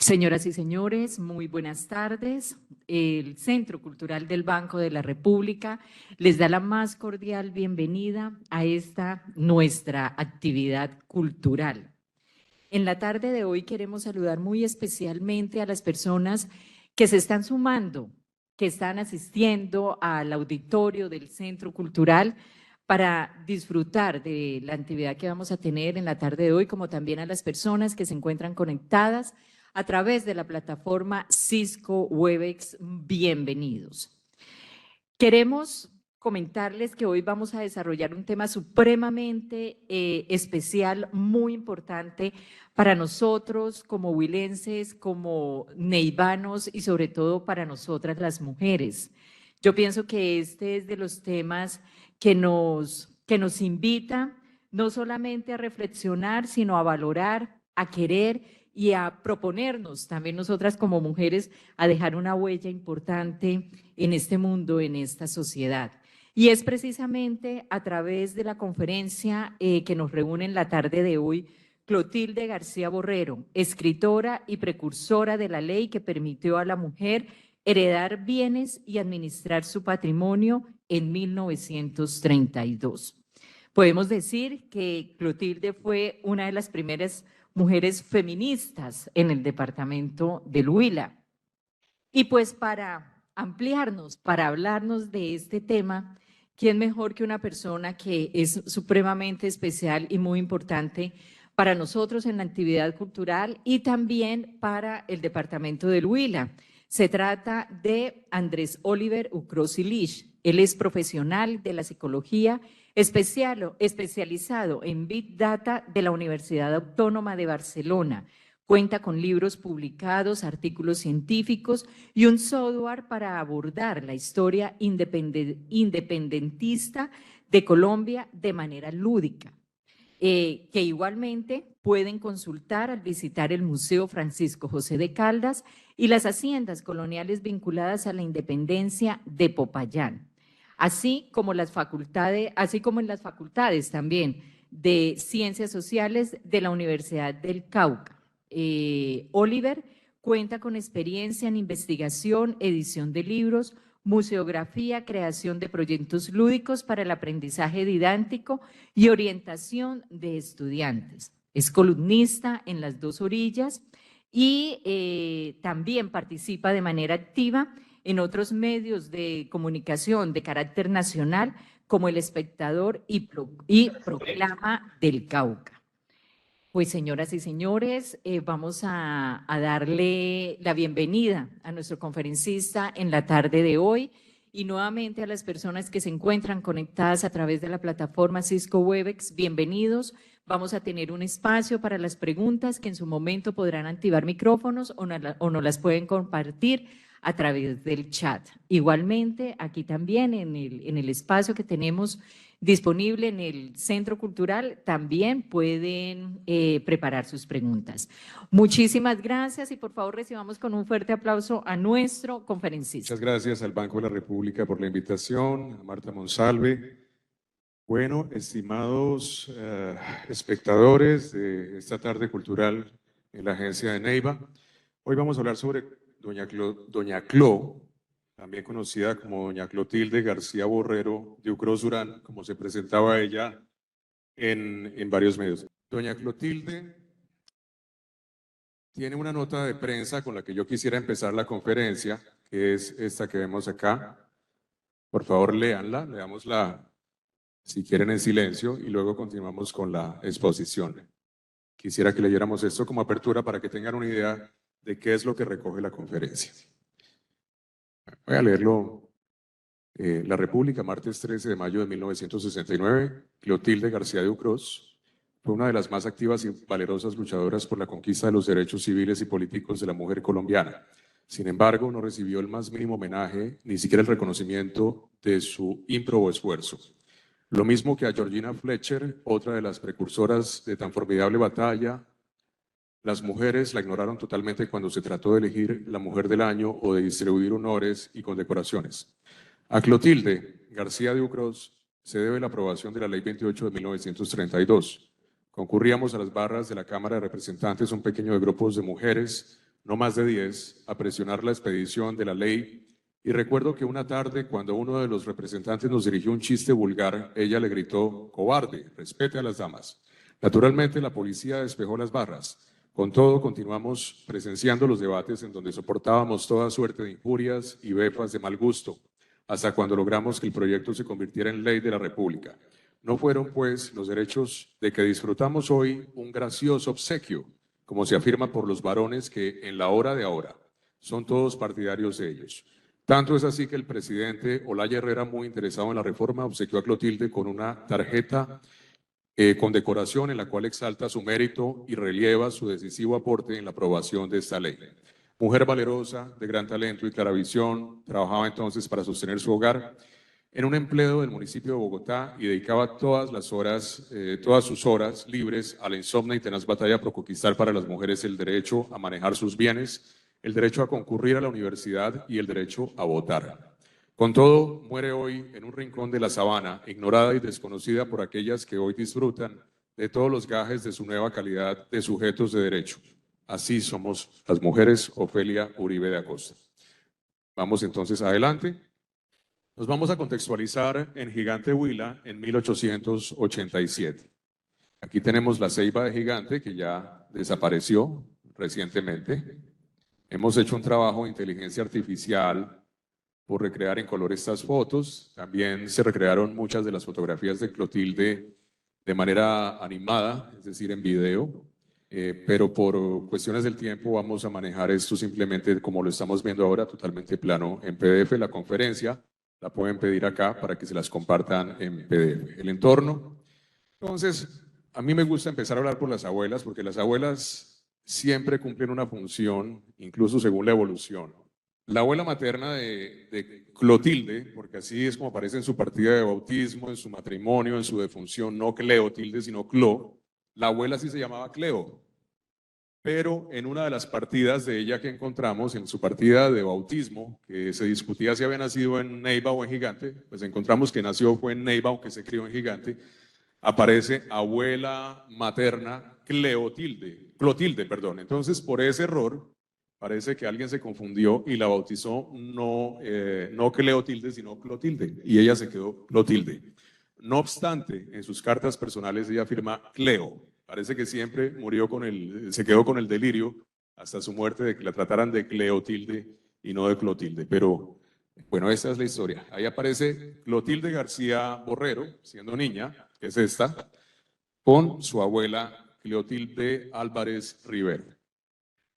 Señoras y señores, muy buenas tardes. El Centro Cultural del Banco de la República les da la más cordial bienvenida a esta nuestra actividad cultural. En la tarde de hoy queremos saludar muy especialmente a las personas que se están sumando, que están asistiendo al auditorio del Centro Cultural para disfrutar de la actividad que vamos a tener en la tarde de hoy, como también a las personas que se encuentran conectadas a través de la plataforma Cisco Webex. Bienvenidos. Queremos comentarles que hoy vamos a desarrollar un tema supremamente especial, muy importante para nosotros como huilenses, como neivanos y sobre todo para nosotras las mujeres. Yo pienso que este es de los temas que nos invita no solamente a reflexionar, sino a valorar, a querer y a proponernos también nosotras como mujeres a dejar una huella importante en este mundo, en esta sociedad. Y es precisamente a través de la conferencia que nos reúne en la tarde de hoy Clotilde García Borrero, escritora y precursora de la ley que permitió a la mujer heredar bienes y administrar su patrimonio en 1932. Podemos decir que Clotilde fue una de las primeras mujeres feministas en el departamento del Huila. Y pues para ampliarnos, para hablarnos de este tema, ¿quién mejor que una persona que es supremamente especial y muy importante para nosotros en la actividad cultural y también para el departamento del Huila? Se trata de Andrés Oliver Ucros Ilish. Él es profesional de la psicología, especializado en Big Data de la Universidad Autónoma de Barcelona. Cuenta con libros publicados, artículos científicos y un software para abordar la historia independentista de Colombia de manera lúdica, que igualmente pueden consultar al visitar el Museo Francisco José de Caldas y las haciendas coloniales vinculadas a la independencia de Popayán, así como en las facultades también de Ciencias Sociales de la Universidad del Cauca. Oliver cuenta con experiencia en investigación, edición de libros, museografía, creación de proyectos lúdicos para el aprendizaje didáctico y orientación de estudiantes. Es columnista en Las Dos Orillas y también participa de manera activa en otros medios de comunicación de carácter nacional como El Espectador y Proclama del Cauca. Pues señoras y señores, vamos a darle la bienvenida a nuestro conferencista en la tarde de hoy y nuevamente a las personas que se encuentran conectadas a través de la plataforma Cisco Webex. Bienvenidos. Vamos a tener un espacio para las preguntas que en su momento podrán activar micrófonos o no las pueden compartir a través del chat. Igualmente, aquí también en el espacio que tenemos disponible en el Centro Cultural, también pueden preparar sus preguntas. Muchísimas gracias y por favor recibamos con un fuerte aplauso a nuestro conferencista. Muchas gracias al Banco de la República por la invitación, a Marta Monsalve. Bueno, estimados espectadores de esta tarde cultural en la agencia de Neiva, hoy vamos a hablar sobre doña Clo, también conocida como doña Clotilde García Borrero de Ucros Durán, como se presentaba ella en varios medios. Doña Clotilde tiene una nota de prensa con la que yo quisiera empezar la conferencia, que es esta que vemos acá. Por favor, léanla, leámosla si quieren en silencio y luego continuamos con la exposición. Quisiera que leyéramos esto como apertura para que tengan una idea de qué es lo que recoge la conferencia. Voy a leerlo. La República, martes 13 de mayo de 1969, Clotilde García de Ucros fue una de las más activas y valerosas luchadoras por la conquista de los derechos civiles y políticos de la mujer colombiana. Sin embargo, no recibió el más mínimo homenaje, ni siquiera el reconocimiento de su ímprobo esfuerzo. Lo mismo que a Georgina Fletcher, otra de las precursoras de tan formidable batalla, las mujeres la ignoraron totalmente cuando se trató de elegir la mujer del año o de distribuir honores y condecoraciones. A Clotilde García de Ucros se debe la aprobación de la Ley 28 de 1932. Concurríamos a las barras de la Cámara de Representantes un pequeño de grupos de mujeres no más de 10, a presionar la expedición de la ley. Y recuerdo que una tarde, cuando uno de los representantes nos dirigió un chiste vulgar, ella le gritó: cobarde, respete a las damas. Naturalmente, la policía despejó las barras. Con todo, continuamos presenciando los debates en donde soportábamos toda suerte de injurias y befas de mal gusto, hasta cuando logramos que el proyecto se convirtiera en ley de la República. No fueron, pues, los derechos de que disfrutamos hoy un gracioso obsequio, como se afirma por los varones que en la hora de ahora son todos partidarios de ellos. Tanto es así que el presidente Olaya Herrera, muy interesado en la reforma, obsequió a Clotilde con una tarjeta con decoración en la cual exalta su mérito y relieva su decisivo aporte en la aprobación de esta ley. Mujer valerosa, de gran talento y clara visión, trabajaba entonces para sostener su hogar en un empleo del municipio de Bogotá y dedicaba todas sus horas libres a la insomne y tenaz batalla por conquistar para las mujeres el derecho a manejar sus bienes, el derecho a concurrir a la universidad y el derecho a votar. Con todo, muere hoy en un rincón de la sabana, ignorada y desconocida por aquellas que hoy disfrutan de todos los gajes de su nueva calidad de sujetos de derecho. Así somos las mujeres. Ofelia Uribe de Acosta. Vamos entonces adelante. Nos vamos a contextualizar en Gigante Huila en 1887. Aquí tenemos la ceiba de Gigante, que ya desapareció recientemente. Hemos hecho un trabajo de inteligencia artificial por recrear en color estas fotos. También se recrearon muchas de las fotografías de Clotilde de manera animada, es decir, en video. Pero por cuestiones del tiempo vamos a manejar esto simplemente como lo estamos viendo ahora, totalmente plano en PDF. La conferencia la pueden pedir acá para que se las compartan en PDF. El entorno. Entonces, a mí me gusta empezar a hablar por las abuelas, porque las abuelas siempre cumplen una función, incluso según la evolución. La abuela materna de Clotilde, porque así es como aparece en su partida de bautismo, en su matrimonio, en su defunción, no Cleotilde, sino Clo. La abuela sí se llamaba Cleo, pero en una de las partidas de ella que encontramos, en su partida de bautismo, que se discutía si había nacido en Neiva o en Gigante, pues encontramos que nació fue en Neiva, aunque se crió en Gigante. Aparece abuela materna Clotilde. Entonces, por ese error, parece que alguien se confundió y la bautizó no Cleotilde, sino Clotilde, y ella se quedó Clotilde. No obstante, en sus cartas personales ella afirma Cleo. Parece que siempre se quedó con el delirio hasta su muerte de que la trataran de Cleotilde y no de Clotilde. Pero bueno, esta es la historia. Ahí aparece Clotilde García Borrero, siendo niña, que es esta, con su abuela Clotilde Álvarez Rivero.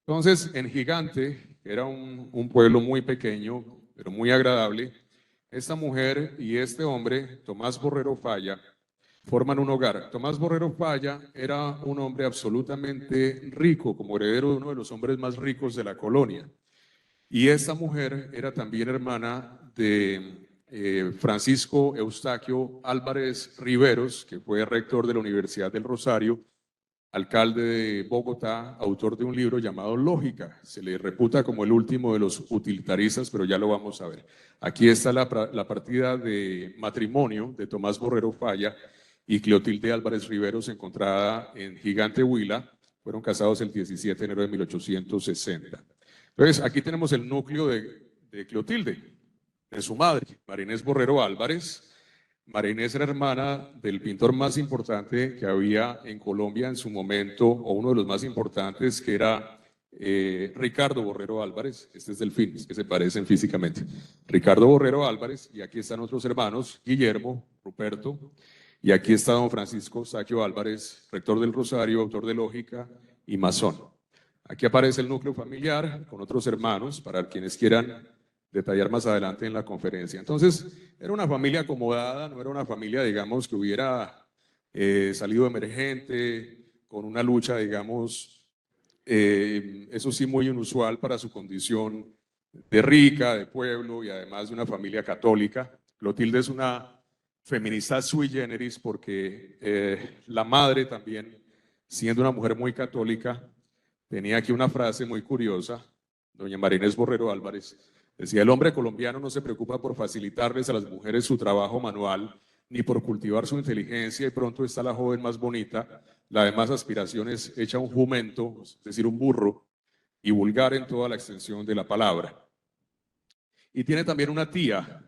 Entonces, en Gigante, que era un pueblo muy pequeño, pero muy agradable, esta mujer y este hombre, Tomás Borrero Falla, forman un hogar. Tomás Borrero Falla era un hombre absolutamente rico, como heredero de uno de los hombres más ricos de la colonia. Y esta mujer era también hermana de Francisco Eustaquio Álvarez Riveros, que fue rector de la Universidad del Rosario, alcalde de Bogotá, autor de un libro llamado Lógica. Se le reputa como el último de los utilitaristas, pero ya lo vamos a ver. Aquí está la partida de matrimonio de Tomás Borrero Falla y Clotilde Álvarez Riveros, encontrada en Gigante Huila. Fueron casados el 17 de enero de 1860. Entonces, aquí tenemos el núcleo de Clotilde, de su madre, María Inés Borrero Álvarez. María Inés era hermana del pintor más importante que había en Colombia en su momento, o uno de los más importantes, que era Ricardo Borrero Álvarez. Este es del film, es que se parecen físicamente. Ricardo Borrero Álvarez, y aquí están otros hermanos, Guillermo, Ruperto, y aquí está don Francisco Eustaquio Álvarez, rector del Rosario, autor de Lógica y masón. Aquí aparece el núcleo familiar con otros hermanos, para quienes quieran detallar más adelante en la conferencia. Entonces, era una familia acomodada, no era una familia, digamos, que hubiera salido emergente, con una lucha, digamos, eso sí, muy inusual para su condición de rica, de pueblo y además de una familia católica. Clotilde es una feminista sui generis porque la madre también, siendo una mujer muy católica, tenía aquí una frase muy curiosa, doña María Inés Borrero Álvarez. Decía: el hombre colombiano no se preocupa por facilitarles a las mujeres su trabajo manual, ni por cultivar su inteligencia, y pronto está la joven más bonita, la de más aspiraciones, hecha un jumento, es decir, un burro, y vulgar en toda la extensión de la palabra. Y tiene también una tía,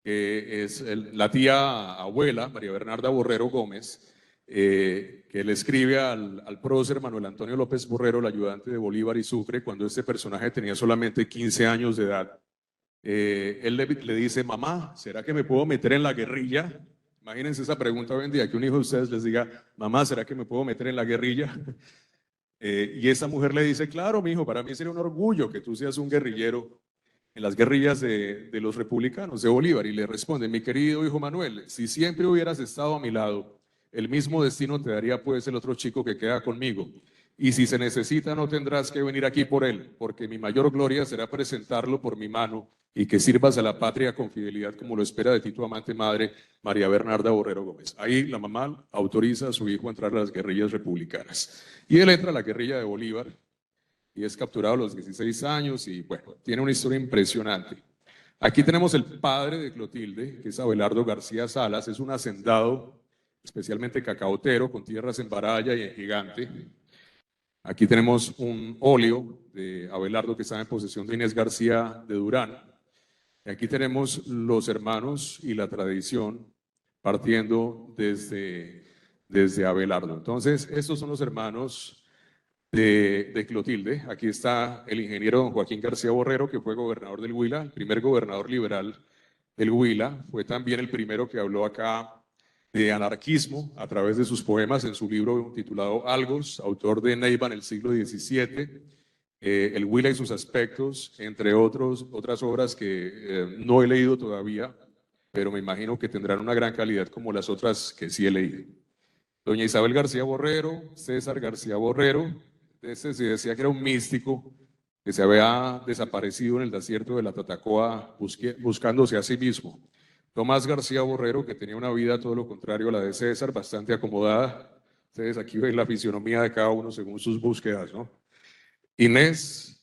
que es la tía abuela, María Bernarda Borrero Gómez, que le escribe al prócer Manuel Antonio López Borrero, el ayudante de Bolívar y Sucre, cuando este personaje tenía solamente 15 años de edad. Él le dice: mamá, ¿será que me puedo meter en la guerrilla? Imagínense esa pregunta hoy en día, que un hijo de ustedes les diga: mamá, ¿será que me puedo meter en la guerrilla? Y esa mujer le dice: claro, mi hijo, para mí sería un orgullo que tú seas un guerrillero en las guerrillas de los republicanos de Bolívar. Y le responde: mi querido hijo Manuel, si siempre hubieras estado a mi lado, el mismo destino te daría pues el otro chico que queda conmigo. Y si se necesita, no tendrás que venir aquí por él, porque mi mayor gloria será presentarlo por mi mano y que sirvas a la patria con fidelidad, como lo espera de ti tu amante madre, María Bernarda Borrero Gómez. Ahí la mamá autoriza a su hijo a entrar a las guerrillas republicanas. Y él entra a la guerrilla de Bolívar y es capturado a los 16 años y bueno, tiene una historia impresionante. Aquí tenemos el padre de Clotilde, que es Abelardo García Salas, es un hacendado especialmente cacaotero, con tierras en Baraya y en Gigante. Aquí tenemos un óleo de Abelardo que está en posesión de Inés García de Durán. Y aquí tenemos los hermanos y la tradición partiendo desde Abelardo. Entonces, estos son los hermanos de Clotilde. Aquí está el ingeniero don Joaquín García Borrero, que fue gobernador del Huila, el primer gobernador liberal del Huila. Fue también el primero que habló acá de anarquismo a través de sus poemas en su libro titulado Algos, autor de Neiva en el siglo XVII, El Huila y sus aspectos, entre otras obras que no he leído todavía, pero me imagino que tendrán una gran calidad como las otras que sí he leído. Doña Isabel García Borrero, César García Borrero, ese se decía que era un místico que se había desaparecido en el desierto de la Tatacoa buscándose a sí mismo. Tomás García Borrero, que tenía una vida todo lo contrario a la de César, bastante acomodada. Ustedes aquí ven la fisionomía de cada uno según sus búsquedas, ¿no? Inés,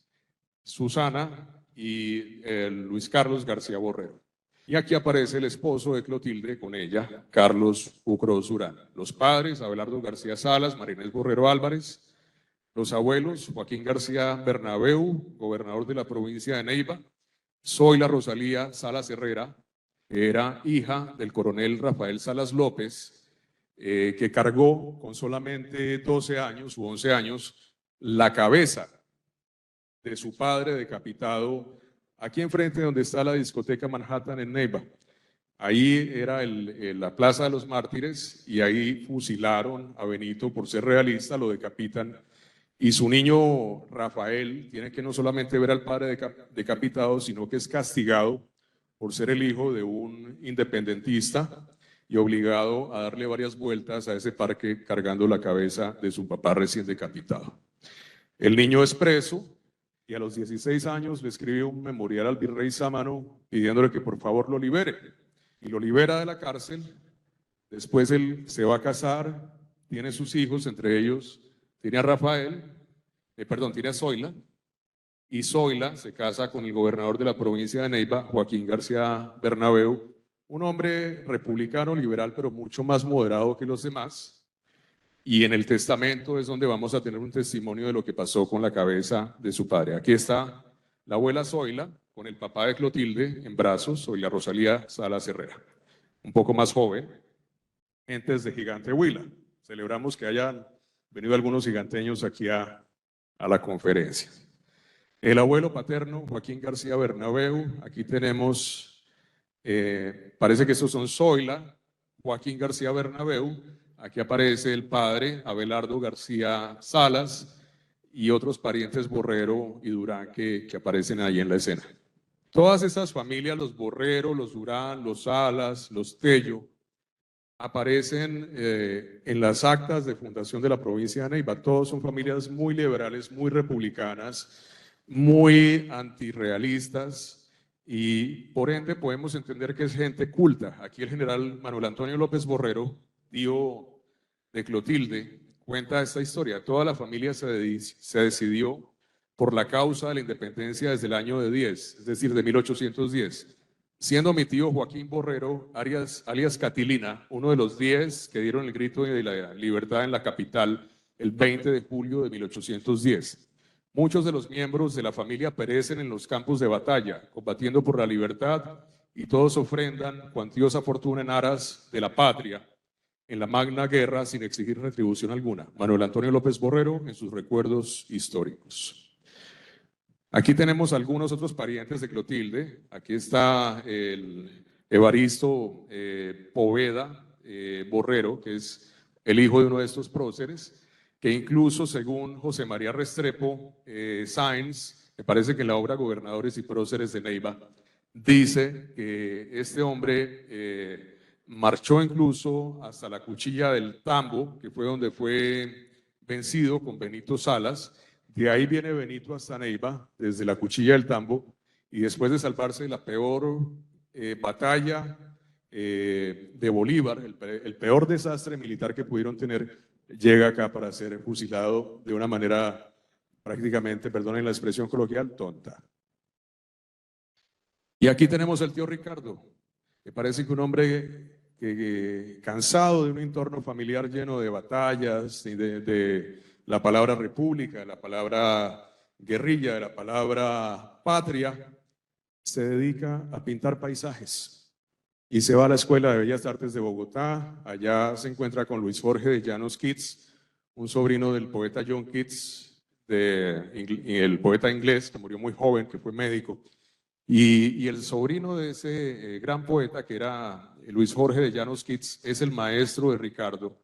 Susana y Luis Carlos García Borrero. Y aquí aparece el esposo de Clotilde con ella, Carlos Ucros Durán. Los padres, Abelardo García Salas, María Inés Borrero Álvarez. Los abuelos, Joaquín García Bernabeu, gobernador de la provincia de Neiva. Zoila Rosalía Salas Herrera, que era hija del coronel Rafael Salas López, que cargó con solamente 12 años u 11 años la cabeza de su padre decapitado aquí enfrente donde está la discoteca Manhattan en Neiva. Ahí era la Plaza de los Mártires y ahí fusilaron a Benito por ser realista, lo decapitan. Y su niño Rafael tiene que no solamente ver al padre decapitado, sino que es castigado por ser el hijo de un independentista y obligado a darle varias vueltas a ese parque cargando la cabeza de su papá recién decapitado. El niño es preso y a los 16 años le escribe un memorial al virrey Sámano pidiéndole que por favor lo libere. Y lo libera de la cárcel. Después él se va a casar, tiene sus hijos, entre ellos tiene a Rafael, tiene a Zoila, y Zoila se casa con el gobernador de la provincia de Neiva, Joaquín García Bernabeu, un hombre republicano, liberal, pero mucho más moderado que los demás. Y en el testamento es donde vamos a tener un testimonio de lo que pasó con la cabeza de su padre. Aquí está la abuela Zoila con el papá de Clotilde en brazos, Zoila Rosalía Salas Herrera, un poco más joven, gentes de Gigante Huila. Celebramos que hayan venido algunos giganteños aquí a la conferencia. El abuelo paterno, Joaquín García Bernabeu, aquí tenemos, parece que estos son Zoila, Joaquín García Bernabeu. Aquí aparece el padre, Abelardo García Salas, y otros parientes Borrero y Durán que aparecen ahí en la escena. Todas estas familias, los Borrero, los Durán, los Salas, los Tello, aparecen en las actas de fundación de la provincia de Neiva. Todos son familias muy liberales, muy republicanas, muy antirrealistas, y por ende podemos entender que es gente culta. Aquí el general Manuel Antonio López Borrero, tío de Clotilde, cuenta esta historia. Toda la familia se decidió por la causa de la independencia desde el año de 10, es decir, de 1810. Siendo mi tío Joaquín Borrero, alias Catilina, uno de los 10 que dieron el grito de la libertad en la capital el 20 de julio de 1810. Muchos de los miembros de la familia perecen en los campos de batalla, combatiendo por la libertad, y todos ofrendan cuantiosa fortuna en aras de la patria, en la magna guerra, sin exigir retribución alguna. Manuel Antonio López Borrero, en sus recuerdos históricos. Aquí tenemos algunos otros parientes de Clotilde. Aquí está el Evaristo Poveda Borrero, que es el hijo de uno de estos próceres, que incluso según José María Restrepo Sáenz, me parece que en la obra Gobernadores y Próceres de Neiva, dice que este hombre marchó incluso hasta la Cuchilla del Tambo, que fue donde fue vencido con Benito Salas. De ahí viene Benito hasta Neiva, desde la Cuchilla del Tambo, y después de salvarse de la peor batalla de Bolívar, el peor desastre militar que pudieron tener, llega acá para ser fusilado de una manera prácticamente, perdonen la expresión coloquial, tonta. Y aquí tenemos al tío Ricardo, que parece que un hombre cansado de un entorno familiar lleno de batallas, y de la palabra república, de la palabra guerrilla, de la palabra patria, se dedica a pintar paisajes. Y se va a la Escuela de Bellas Artes de Bogotá. Allá se encuentra con Luis Jorge de Llanos Keats, un sobrino del poeta John Keats, el poeta inglés que murió muy joven, que fue médico. Y el sobrino de ese gran poeta, que era Luis Jorge de Llanos Keats, es el maestro de Ricardo.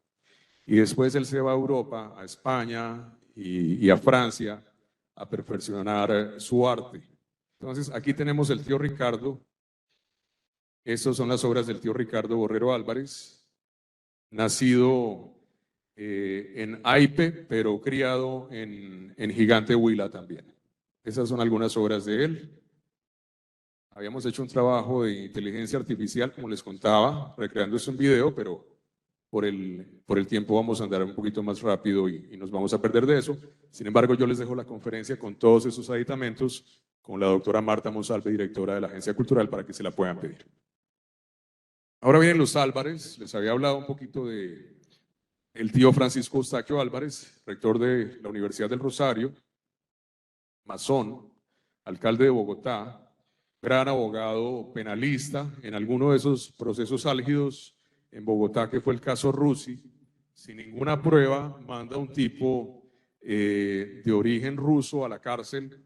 Y después él se va a Europa, a España y a Francia a perfeccionar su arte. Entonces, aquí tenemos el tío Ricardo. Estas son las obras del tío Ricardo Borrero Álvarez, nacido en Aipe, pero criado en Gigante Huila también. Esas son algunas obras de él. Habíamos hecho un trabajo de inteligencia artificial, como les contaba, recreando esto en video, pero por el tiempo vamos a andar un poquito más rápido y nos vamos a perder de eso. Sin embargo, yo les dejo la conferencia con todos esos aditamentos con la doctora Marta Monsalve, directora de la Agencia Cultural, para que se la puedan pedir. Ahora vienen los Álvarez. Les había hablado un poquito de el tío Francisco Eustaquio Álvarez, rector de la Universidad del Rosario, masón, alcalde de Bogotá, gran abogado penalista en alguno de esos procesos álgidos en Bogotá, que fue el caso Rusi. Sin ninguna prueba, manda un tipo de origen ruso a la cárcel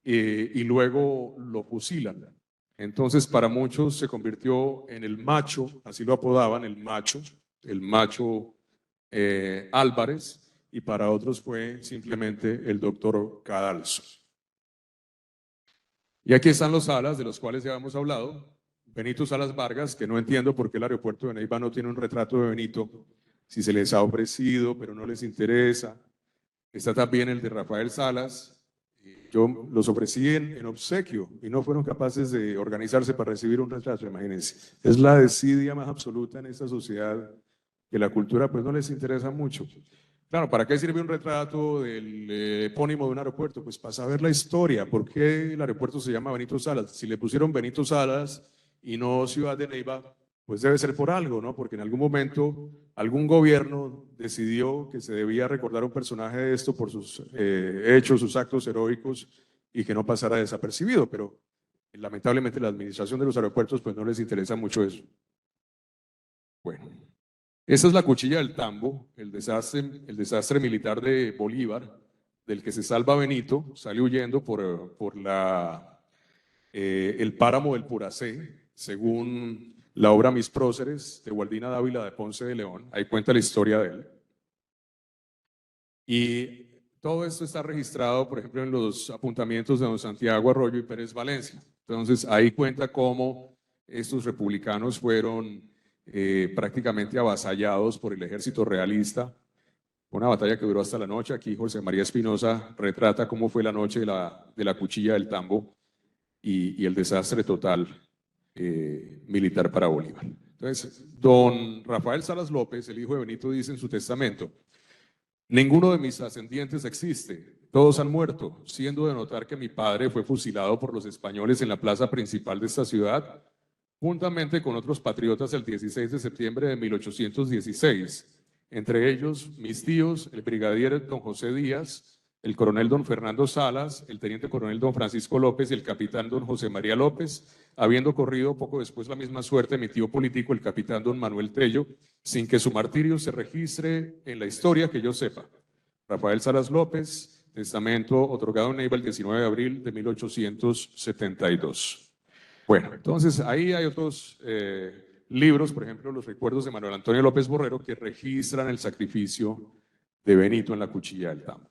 y luego lo fusilan. Entonces, para muchos se convirtió en el macho, así lo apodaban, el macho Álvarez, y para otros fue simplemente el doctor Cadalso. Y aquí están los Salas, de los cuales ya hemos hablado. Benito Salas Vargas, que no entiendo por qué el aeropuerto de Neiva no tiene un retrato de Benito, si se les ha ofrecido, pero no les interesa. Está también el de Rafael Salas. Yo los ofrecí en obsequio y no fueron capaces de organizarse para recibir un retrato, imagínense. Es la desidia más absoluta en esta sociedad, que la cultura pues no les interesa mucho. Claro, ¿para qué sirve un retrato del epónimo de un aeropuerto? Pues para saber la historia. ¿Por qué el aeropuerto se llama Benito Salas? Si le pusieron Benito Salas y no Ciudad de Neiva, pues debe ser por algo, ¿no? Porque en algún momento algún gobierno decidió que se debía recordar a un personaje de esto por sus hechos, sus actos heroicos, y que no pasara desapercibido, pero lamentablemente la administración de los aeropuertos pues no les interesa mucho eso. Bueno, esa es la Cuchilla del Tambo, el desastre militar de Bolívar, del que se salva Benito, sale huyendo por el páramo del Puracé, según la obra Mis Próceres de Gualdina Dávila de Ponce de León. Ahí cuenta la historia de él. Y todo esto está registrado, por ejemplo, en los apuntamientos de don Santiago Arroyo y Pérez Valencia. Entonces, ahí cuenta cómo estos republicanos fueron prácticamente avasallados por el ejército realista. Una batalla que duró hasta la noche. Aquí José María Espinosa retrata cómo fue la noche de la Cuchilla del Tambo y el desastre total militar para Bolívar. Entonces, don Rafael Salas López, el hijo de Benito, dice en su testamento: ninguno de mis ascendientes existe, todos han muerto, siendo de notar que mi padre fue fusilado por los españoles en la plaza principal de esta ciudad, juntamente con otros patriotas el 16 de septiembre de 1816, entre ellos mis tíos, el brigadier don José Díaz, el coronel don Fernando Salas, el teniente coronel don Francisco López y el capitán don José María López, habiendo corrido poco después la misma suerte mi tío político, el capitán don Manuel Tello, sin que su martirio se registre en la historia que yo sepa. Rafael Salas López, testamento otorgado en Neiva el 19 de abril de 1872. Bueno, entonces ahí hay otros libros, por ejemplo, los recuerdos de Manuel Antonio López Borrero, que registran el sacrificio de Benito en la Cuchilla del Tambo.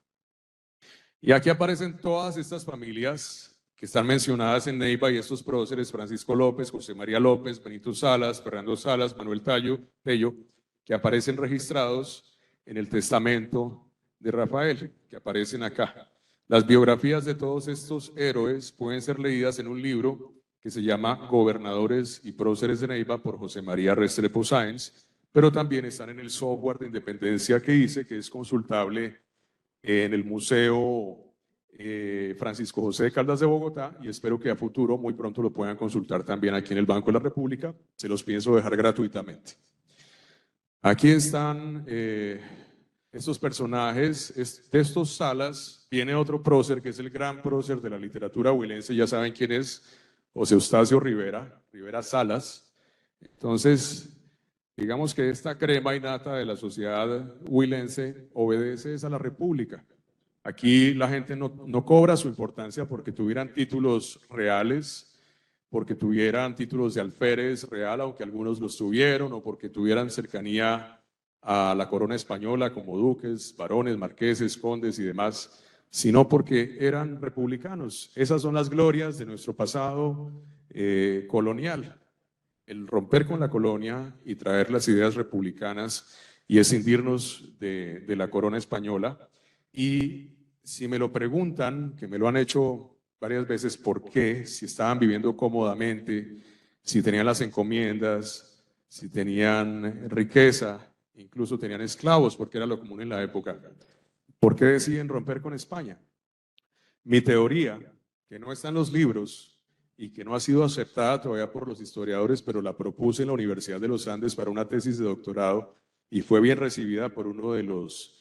Y aquí aparecen todas estas familias que están mencionadas en Neiva y estos próceres: Francisco López, José María López, Benito Salas, Fernando Salas, Manuel Tello, que aparecen registrados en el testamento de Rafael, que aparecen acá. Las biografías de todos estos héroes pueden ser leídas en un libro que se llama Gobernadores y Próceres de Neiva por José María Restrepo Sáenz, pero también están en el software de independencia que hice, que es consultable en el Museo Francisco José de Caldas de Bogotá, y espero que a futuro, muy pronto, lo puedan consultar también aquí en el Banco de la República. Se los pienso dejar gratuitamente. Aquí están estos personajes. De estos Salas viene otro prócer, que es el gran prócer de la literatura huilense. Ya saben quién es: José Eustacio Rivera Salas. Entonces, digamos que esta crema innata de la sociedad huilense obedece a la República. Aquí la gente no cobra su importancia porque tuvieran títulos reales, porque tuvieran títulos de alférez real, aunque algunos los tuvieron, o porque tuvieran cercanía a la corona española como duques, barones, marqueses, condes y demás, sino porque eran republicanos. Esas son las glorias de nuestro pasado colonial: el romper con la colonia y traer las ideas republicanas y escindirnos de la corona española. Y si me lo preguntan, que me lo han hecho varias veces, ¿por qué? Si estaban viviendo cómodamente, si tenían las encomiendas, si tenían riqueza, incluso tenían esclavos, porque era lo común en la época, ¿por qué deciden romper con España? Mi teoría, que no está en los libros y que no ha sido aceptada todavía por los historiadores, pero la propuse en la Universidad de los Andes para una tesis de doctorado y fue bien recibida por uno de los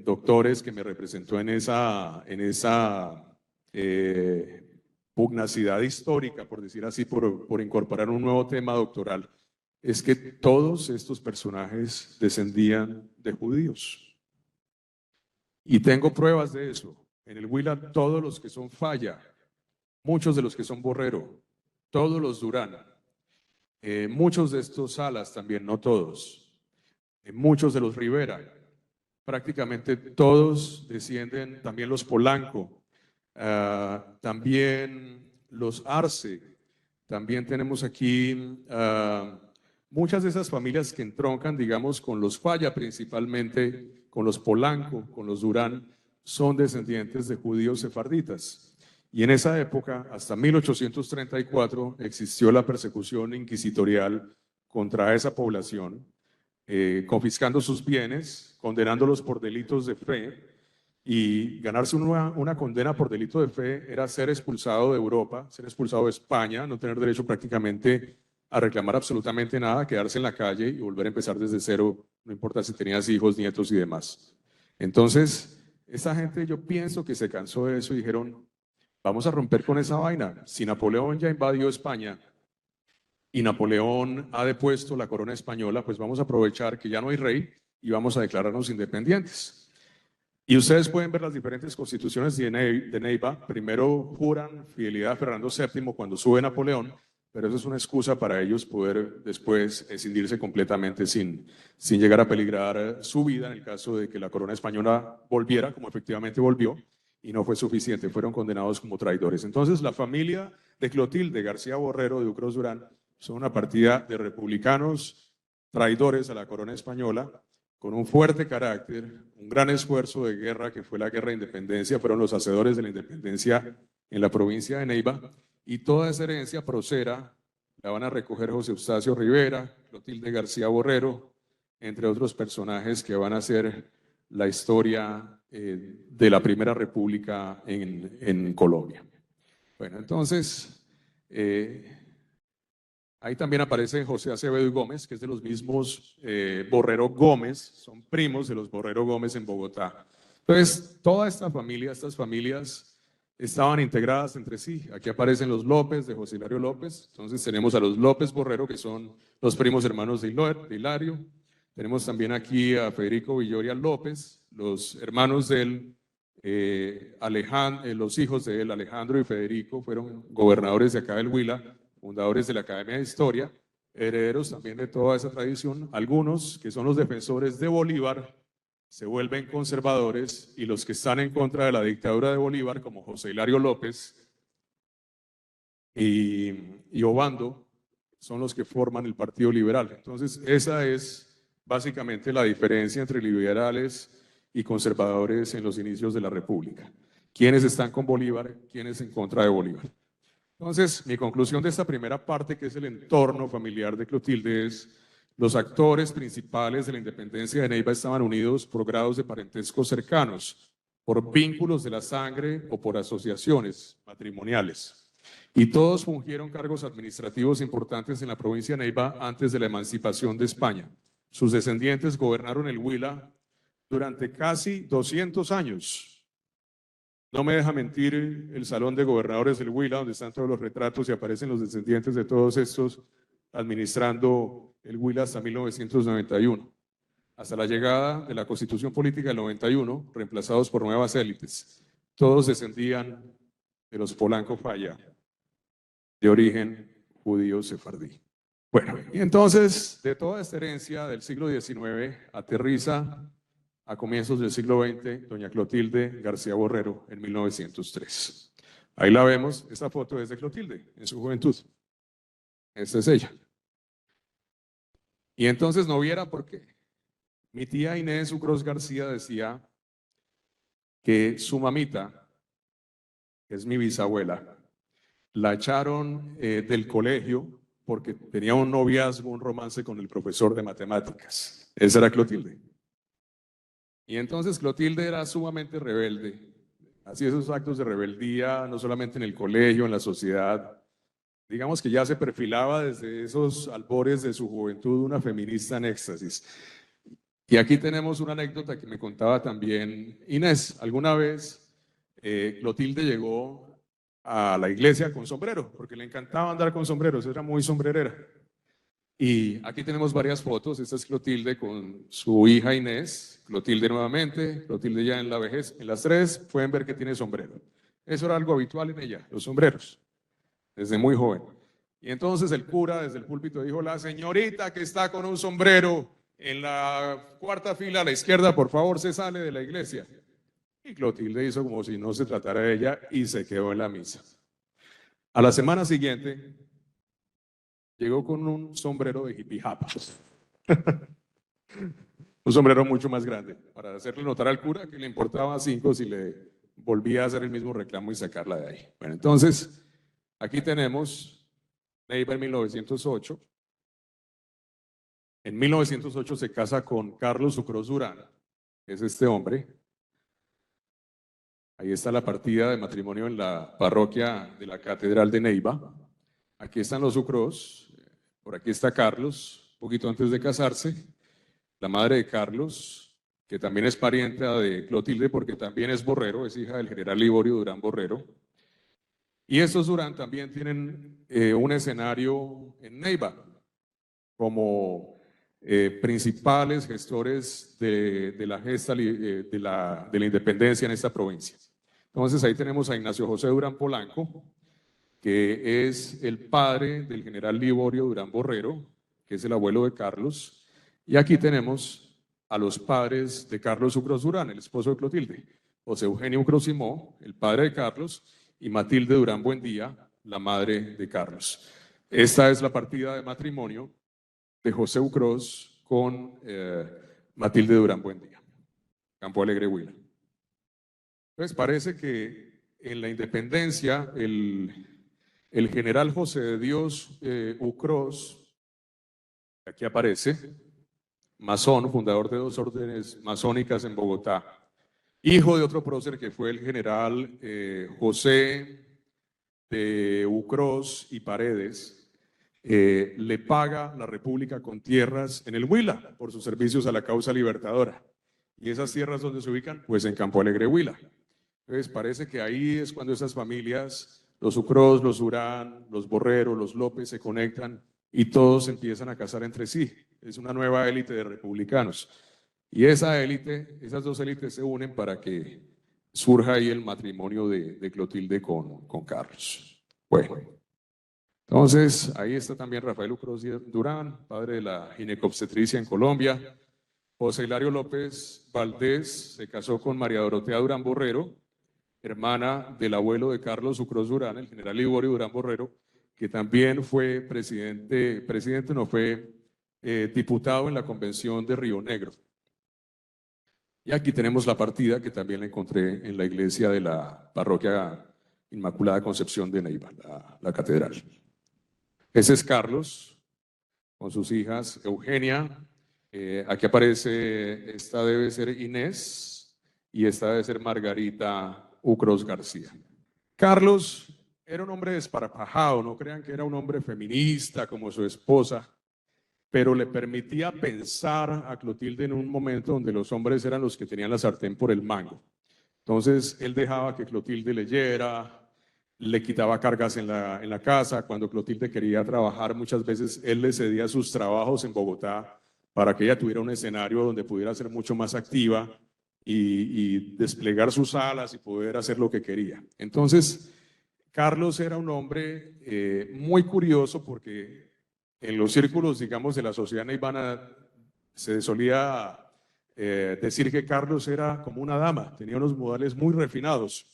doctores que me representó en esa pugnacidad histórica, por decir así, por incorporar un nuevo tema doctoral, es que todos estos personajes descendían de judíos. Y tengo pruebas de eso. En el Huila, todos los que son Falla, muchos de los que son Borrero, todos los Durán, muchos de estos Salas también, no todos, muchos de los Rivera, prácticamente todos descienden, también los Polanco, también los Arce, también tenemos aquí muchas de esas familias que entroncan, digamos, con los Falla principalmente, con los Polanco, con los Durán, son descendientes de judíos sefarditas. Y en esa época, hasta 1834, existió la persecución inquisitorial contra esa población, confiscando sus bienes, condenándolos por delitos de fe, y ganarse una condena por delito de fe era ser expulsado de Europa, ser expulsado de España, no tener derecho prácticamente a reclamar absolutamente nada, quedarse en la calle y volver a empezar desde cero, no importa si tenías hijos, nietos y demás. Entonces, esta gente, yo pienso que se cansó de eso y dijeron: vamos a romper con esa vaina. Si Napoleón ya invadió España y Napoleón ha depuesto la corona española, pues vamos a aprovechar que ya no hay rey y vamos a declararnos independientes. Y ustedes pueden ver las diferentes constituciones de Neiva. Primero juran fidelidad a Fernando VII cuando sube Napoleón, pero eso es una excusa para ellos poder después escindirse completamente sin llegar a peligrar su vida en el caso de que la corona española volviera, como efectivamente volvió, y no fue suficiente, fueron condenados como traidores. Entonces, la familia de Clotilde García Borrero de Ucros Durán son una partida de republicanos traidores a la corona española, con un fuerte carácter, un gran esfuerzo de guerra que fue la guerra de independencia, fueron los hacedores de la independencia en la provincia de Neiva, y toda esa herencia procera la van a recoger José Eustacio Rivera, Clotilde García Borrero, entre otros personajes que van a hacer la historia de la Primera República en Colombia. Bueno, entonces, ahí también aparece José Acevedo y Gómez, que es de los mismos Borrero Gómez, son primos de los Borrero Gómez en Bogotá. Entonces, toda esta familia, estas familias estaban integradas entre sí. Aquí aparecen los López de José Hilario López. Entonces tenemos a los López Borrero, que son los primos hermanos de Hilario. Tenemos también aquí a Federico Villoria López, los hermanos de él, los hijos de él, Alejandro y Federico, fueron gobernadores de acá del Huila, fundadores de la Academia de Historia, herederos también de toda esa tradición. Algunos, que son los defensores de Bolívar, se vuelven conservadores, y los que están en contra de la dictadura de Bolívar, como José Hilario López y Obando, son los que forman el Partido Liberal. Entonces, esa es básicamente la diferencia entre liberales y conservadores en los inicios de la República. ¿Quiénes están con Bolívar? ¿Quiénes en contra de Bolívar? Entonces, mi conclusión de esta primera parte, que es el entorno familiar de Clotilde, es: los actores principales de la independencia de Neiva estaban unidos por grados de parentesco cercanos, por vínculos de la sangre o por asociaciones matrimoniales. Y todos fungieron cargos administrativos importantes en la provincia de Neiva antes de la emancipación de España. Sus descendientes gobernaron el Huila durante casi 200 años. No me deja mentir el Salón de Gobernadores del Huila, donde están todos los retratos y aparecen los descendientes de todos estos administrando el Huila hasta 1991, hasta la llegada de la Constitución Política del 91, reemplazados por nuevas élites. Todos descendían de los Polanco Falla, de origen judío sefardí. Bueno, y entonces, de toda esta herencia del siglo XIX, aterriza a comienzos del siglo XX doña Clotilde García Borrero en 1903. Ahí la vemos. Esta foto es de Clotilde en su juventud. Esta es ella. Y entonces no viera por qué. Mi tía Inés Ucros García decía que su mamita, que es mi bisabuela, la echaron del colegio porque tenía un noviazgo, un romance con el profesor de matemáticas. Esa era Clotilde. Y entonces Clotilde era sumamente rebelde. Hacía esos actos de rebeldía no solamente en el colegio, en la sociedad. Digamos que ya se perfilaba desde esos albores de su juventud una feminista en éxtasis. Y aquí tenemos una anécdota que me contaba también Inés. Alguna vez Clotilde llegó a la iglesia con sombrero, porque le encantaba andar con sombreros, era muy sombrerera. Y aquí tenemos varias fotos. Esta es Clotilde con su hija Inés, Clotilde nuevamente, Clotilde ya en la vejez. En las tres pueden ver que tiene sombrero. Eso era algo habitual en ella, los sombreros, desde muy joven. Y entonces el cura desde el púlpito dijo: la señorita que está con un sombrero en la cuarta fila a la izquierda, por favor, se sale de la iglesia. Y Clotilde hizo como si no se tratara de ella y se quedó en la misa. A la semana siguiente llegó con un sombrero de jipijapa. Un sombrero mucho más grande, para hacerle notar al cura que le importaba 5 si le volvía a hacer el mismo reclamo y sacarla de ahí. Bueno, entonces, aquí tenemos Neiva en 1908. En 1908 se casa con Carlos Ucros Durán, que es este hombre. Ahí está la partida de matrimonio en la parroquia de la Catedral de Neiva. Aquí están los Ucros, por aquí está Carlos, un poquito antes de casarse. La madre de Carlos, que también es parienta de Clotilde porque también es Borrero, es hija del general Liborio Durán Borrero. Y estos Durán también tienen un escenario en Neiva como principales gestores de la gesta de la independencia en esta provincia. Entonces ahí tenemos a Ignacio José Durán Polanco, que es el padre del general Liborio Durán Borrero, que es el abuelo de Carlos. Y aquí tenemos a los padres de Carlos Ucros Durán, el esposo de Clotilde: José Eugenio Ucros Simó, el padre de Carlos, y Matilde Durán Buendía, la madre de Carlos. Esta es la partida de matrimonio de José Ucros con Matilde Durán Buendía, Campo Alegre, Huila. Entonces parece que en la independencia el general José de Dios Ucros, aquí aparece, masón, fundador de 2 órdenes masónicas en Bogotá, hijo de otro prócer que fue el general José de Ucros y Paredes, le paga la República con tierras en el Huila por sus servicios a la causa libertadora. ¿Y esas tierras dónde se ubican? Pues en Campo Alegre, Huila. Entonces parece que ahí es cuando esas familias, los Sucros, los Durán, los Borrero, los López se conectan y todos empiezan a casar entre sí. Es una nueva élite de republicanos. Y esa élite, esas dos élites se unen para que surja ahí el matrimonio de Clotilde con Carlos. Bueno, entonces ahí está también Rafael Ucros Durán, padre de la ginecobstetricia en Colombia. José Hilario López Valdés se casó con María Dorotea Durán Borrero, hermana del abuelo de Carlos Ucros Durán, el general Liborio Durán Borrero, que también fue diputado en la convención de Río Negro. Y aquí tenemos la partida que también la encontré en la iglesia de la parroquia Inmaculada Concepción de Neiva, la catedral. Ese es Carlos, con sus hijas Eugenia. Aquí aparece, esta debe ser Inés y esta debe ser Margarita Ucros García. Carlos era un hombre desparpajado, no crean que era un hombre feminista como su esposa, pero le permitía pensar a Clotilde en un momento donde los hombres eran los que tenían la sartén por el mango. Entonces él dejaba que Clotilde leyera, le quitaba cargas en la casa. Cuando Clotilde quería trabajar, muchas veces él le cedía sus trabajos en Bogotá para que ella tuviera un escenario donde pudiera ser mucho más activa y desplegar sus alas y poder hacer lo que quería. Entonces, Carlos era un hombre muy curioso porque en los círculos, digamos, de la sociedad neivana se solía decir que Carlos era como una dama, tenía unos modales muy refinados,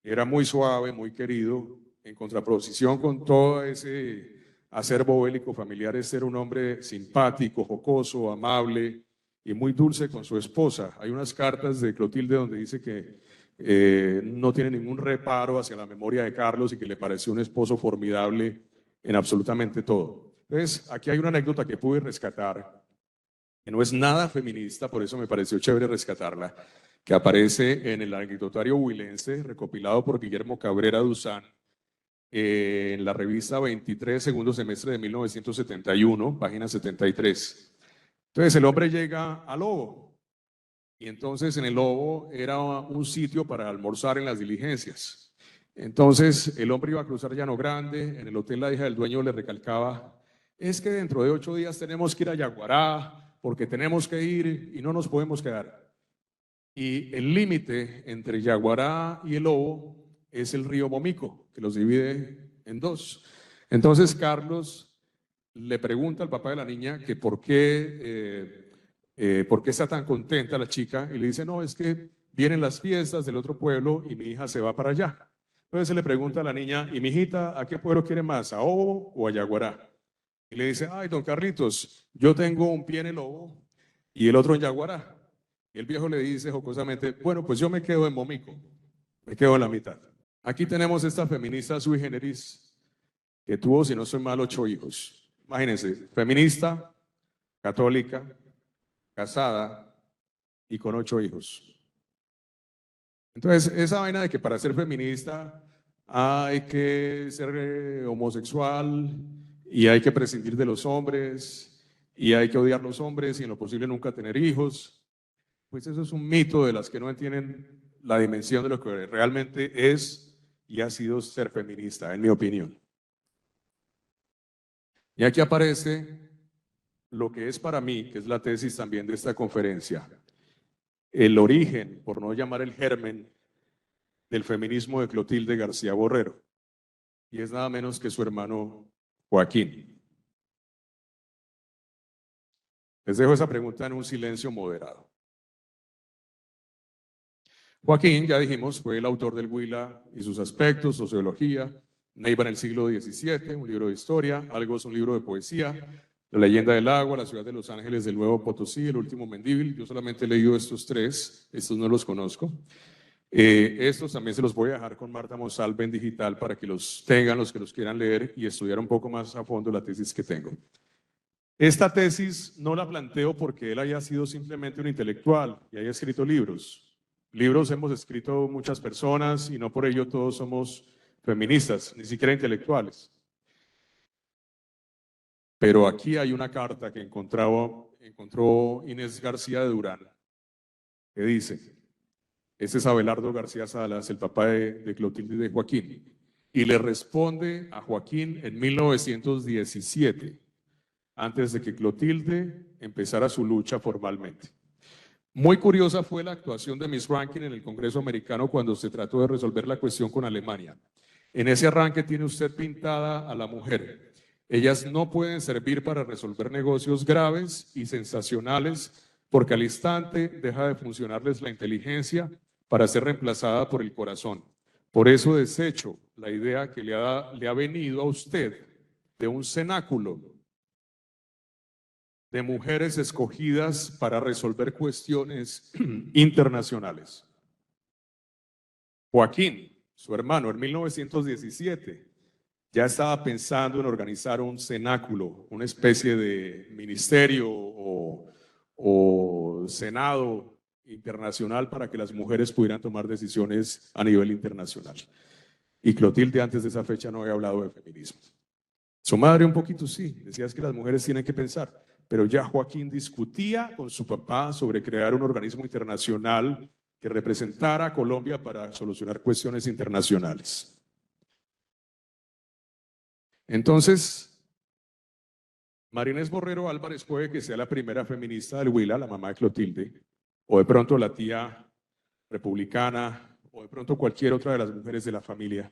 era muy suave, muy querido, en contraposición con todo ese acervo bélico familiar. Era un hombre simpático, jocoso, amable y muy dulce con su esposa. Hay unas cartas de Clotilde donde dice que no tiene ningún reparo hacia la memoria de Carlos y que le pareció un esposo formidable en absolutamente todo. Entonces, aquí hay una anécdota que pude rescatar, que no es nada feminista, por eso me pareció chévere rescatarla, que aparece en el anecdotario huilense, recopilado por Guillermo Cabrera Duzán, en la revista 23, segundo semestre de 1971, página 73. Entonces el hombre llega a Lobo, y entonces en el Lobo era un sitio para almorzar en las diligencias. Entonces el hombre iba a cruzar Llano Grande, en el hotel la hija del dueño le recalcaba, es que dentro de 8 días tenemos que ir a Yaguará, porque tenemos que ir y no nos podemos quedar. Y el límite entre Yaguará y el Lobo es el río Momico, que los divide en dos. Entonces Carlos le pregunta al papá de la niña que por qué está tan contenta la chica, y le dice, no, es que vienen las fiestas del otro pueblo y mi hija se va para allá. Entonces le pregunta a la niña, ¿y mi hijita a qué pueblo quiere más, a Obo o a Yaguará? Y le dice, ay, don Carlitos, yo tengo un pie en el Obo y el otro en Yaguará. Y el viejo le dice jocosamente, bueno, pues yo me quedo en Momico, me quedo en la mitad. Aquí tenemos esta feminista sui generis que tuvo, si no soy mal, 8 hijos. Imagínense, feminista, católica, casada y con 8 hijos. Entonces, esa vaina de que para ser feminista hay que ser homosexual y hay que prescindir de los hombres y hay que odiar a los hombres y en lo posible nunca tener hijos, pues eso es un mito de las que no entienden la dimensión de lo que realmente es y ha sido ser feminista, en mi opinión. Y aquí aparece lo que es para mí, que es la tesis también de esta conferencia, el origen, por no llamar el germen, del feminismo de Clotilde García Borrero. Y es nada menos que su hermano Joaquín. Les dejo esa pregunta en un silencio moderado. Joaquín, ya dijimos, fue el autor del Huila y sus aspectos, sociología, Neiva en el siglo XVII, un libro de historia, Algo es un libro de poesía, La leyenda del agua, La ciudad de Los Ángeles del Nuevo Potosí, El último Mendívil. Yo solamente he leído estos 3, estos no los conozco. Estos también se los voy a dejar con Marta Monsalve en digital para que los tengan los que los quieran leer y estudiar un poco más a fondo la tesis que tengo. Esta tesis no la planteo porque él haya sido simplemente un intelectual y haya escrito libros. Libros hemos escrito muchas personas y no por ello todos somos feministas, ni siquiera intelectuales. Pero aquí hay una carta que encontró Inés García de Durán que dice, ese es Abelardo García Salas, el papá de Clotilde y de Joaquín, y le responde a Joaquín en 1917, antes de que Clotilde empezara su lucha formalmente. Muy curiosa fue la actuación de Miss Rankin en el Congreso americano cuando se trató de resolver la cuestión con Alemania. En ese arranque tiene usted pintada a la mujer. Ellas no pueden servir para resolver negocios graves y sensacionales porque al instante deja de funcionarles la inteligencia para ser reemplazada por el corazón. Por eso desecho la idea que le ha venido a usted de un cenáculo de mujeres escogidas para resolver cuestiones internacionales. Joaquín, su hermano, en 1917 ya estaba pensando en organizar un cenáculo, una especie de ministerio o senado internacional para que las mujeres pudieran tomar decisiones a nivel internacional. Y Clotilde antes de esa fecha no había hablado de feminismo. Su madre un poquito sí, decía que las mujeres tienen que pensar, pero ya Joaquín discutía con su papá sobre crear un organismo internacional que representara a Colombia para solucionar cuestiones internacionales. Entonces, María Inés Borrero Álvarez puede que sea la primera feminista del Huila, la mamá de Clotilde, o de pronto la tía republicana, o de pronto cualquier otra de las mujeres de la familia.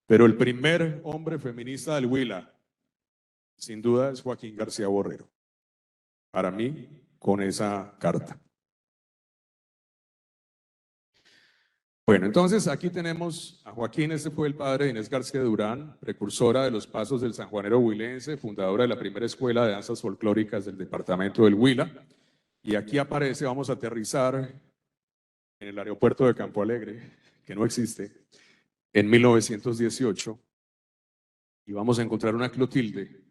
Pero el primer hombre feminista del Huila, sin duda, es Joaquín García Borrero. Para mí, con esa carta. Bueno, entonces aquí tenemos a Joaquín, este fue el padre de Inés García Durán, precursora de los pasos del sanjuanero huilense, fundadora de la primera escuela de danzas folclóricas del departamento del Huila. Y aquí aparece, vamos a aterrizar en el aeropuerto de Campo Alegre, que no existe, en 1918, y vamos a encontrar una Clotilde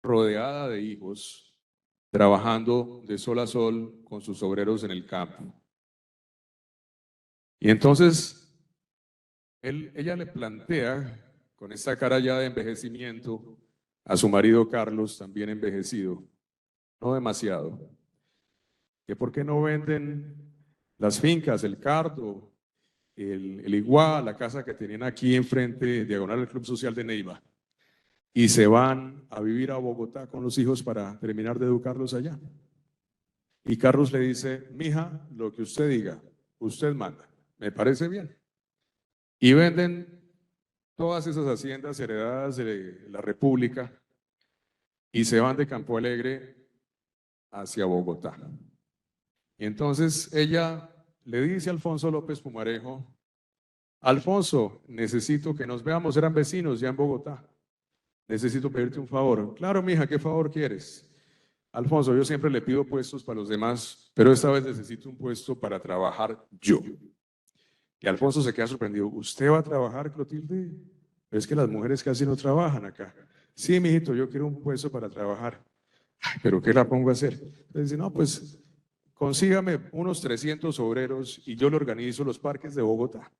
rodeada de hijos, trabajando de sol a sol con sus obreros en el campo. Y entonces ella le plantea, con esta cara ya de envejecimiento, a su marido Carlos, también envejecido, no demasiado, que por qué no venden las fincas, el Cardo, el Iguá, la casa que tenían aquí enfrente, diagonal al Club Social de Neiva, y se van a vivir a Bogotá con los hijos para terminar de educarlos allá. Y Carlos le dice, mija, lo que usted diga, usted manda, me parece bien. Y venden todas esas haciendas heredadas de la República y se van de Campo Alegre hacia Bogotá. Y entonces ella le dice a Alfonso López Pumarejo, Alfonso, necesito que nos veamos, eran vecinos ya en Bogotá. Necesito pedirte un favor. Claro, mija, ¿qué favor quieres? Alfonso, yo siempre le pido puestos para los demás, pero esta vez necesito un puesto para trabajar yo. Y Alfonso se queda sorprendido. ¿Usted va a trabajar, Clotilde? Pero es que las mujeres casi no trabajan acá. Sí, mijito, yo quiero un puesto para trabajar. Ay, ¿pero qué la pongo a hacer? Entonces dice, no, pues consígame unos 300 obreros y yo le organizo los parques de Bogotá.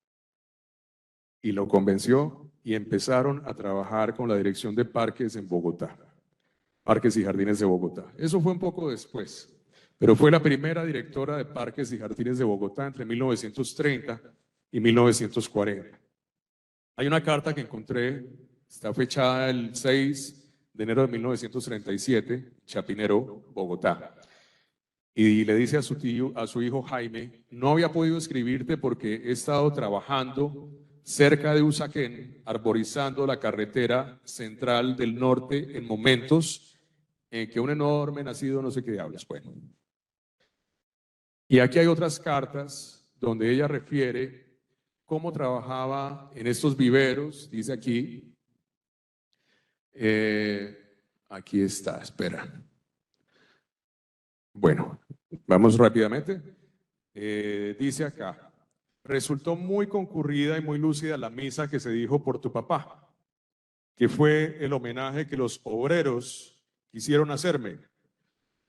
Y lo convenció y empezaron a trabajar con la dirección de parques en Bogotá. Parques y Jardines de Bogotá. Eso fue un poco después, pero fue la primera directora de Parques y Jardines de Bogotá entre 1930 y 1940. Hay una carta que encontré, está fechada el 6 de enero de 1937, Chapinero, Bogotá. Y le dice a su hijo Jaime, no había podido escribirte porque he estado trabajando cerca de Usaquén, arborizando la carretera central del norte en momentos en que un enorme nacido no sé qué diablos. Bueno. Y aquí hay otras cartas donde ella refiere cómo trabajaba en estos viveros, dice aquí. Aquí está, espera. Bueno, vamos rápidamente. Dice acá, resultó muy concurrida y muy lúcida la misa que se dijo por tu papá, que fue el homenaje que los obreros quisieron hacerme.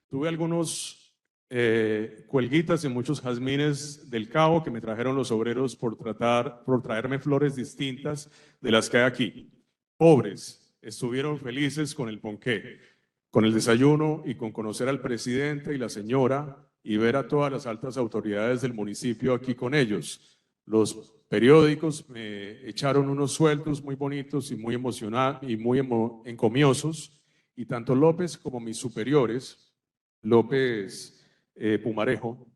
Tuve algunos cuelguitas y muchos jazmines del Cabo que me trajeron los obreros por traerme flores distintas de las que hay aquí. Pobres, estuvieron felices con el ponqué, con el desayuno y con conocer al presidente y la señora y ver a todas las altas autoridades del municipio aquí con ellos. Los periódicos me echaron unos sueldos muy bonitos y muy emocionados y muy encomiosos, y tanto López como mis superiores, López Pumarejo,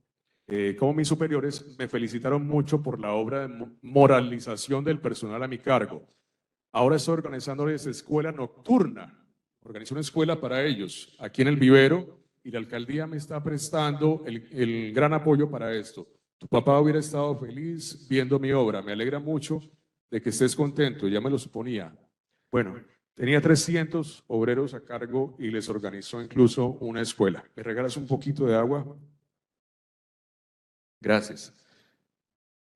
como mis superiores, me felicitaron mucho por la obra de moralización del personal a mi cargo. Ahora estoy organizándoles escuela nocturna, organizo una escuela para ellos aquí en el vivero, y la alcaldía me está prestando el gran apoyo para esto. Tu papá hubiera estado feliz viendo mi obra. Me alegra mucho de que estés contento, ya me lo suponía. Bueno, tenía 300 obreros a cargo y les organizó incluso una escuela. ¿Me regalas un poquito de agua? Gracias.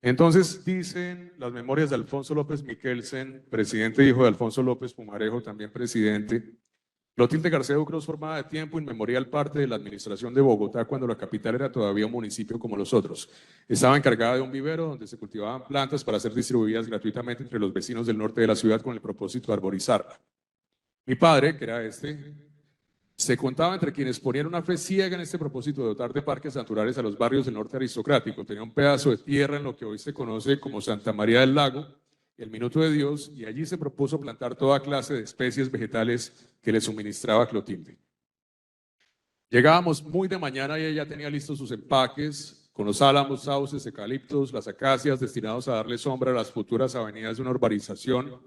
Entonces dicen las memorias de Alfonso López Miquelsen, presidente e hijo de Alfonso López Pumarejo, también presidente. Clotilde García Ducros formaba de tiempo inmemorial parte de la administración de Bogotá cuando la capital era todavía un municipio como los otros. Estaba encargada de un vivero donde se cultivaban plantas para ser distribuidas gratuitamente entre los vecinos del norte de la ciudad con el propósito de arborizarla. Mi padre, que era se contaba entre quienes ponían una fe ciega en este propósito de dotar de parques naturales a los barrios del norte aristocrático. Tenía un pedazo de tierra en lo que hoy se conoce como Santa María del Lago, el Minuto de Dios, y allí se propuso plantar toda clase de especies vegetales que le suministraba Clotilde. Llegábamos muy de mañana y ella tenía listos sus empaques con los álamos, sauces, eucaliptos, las acacias destinados a darle sombra a las futuras avenidas de una urbanización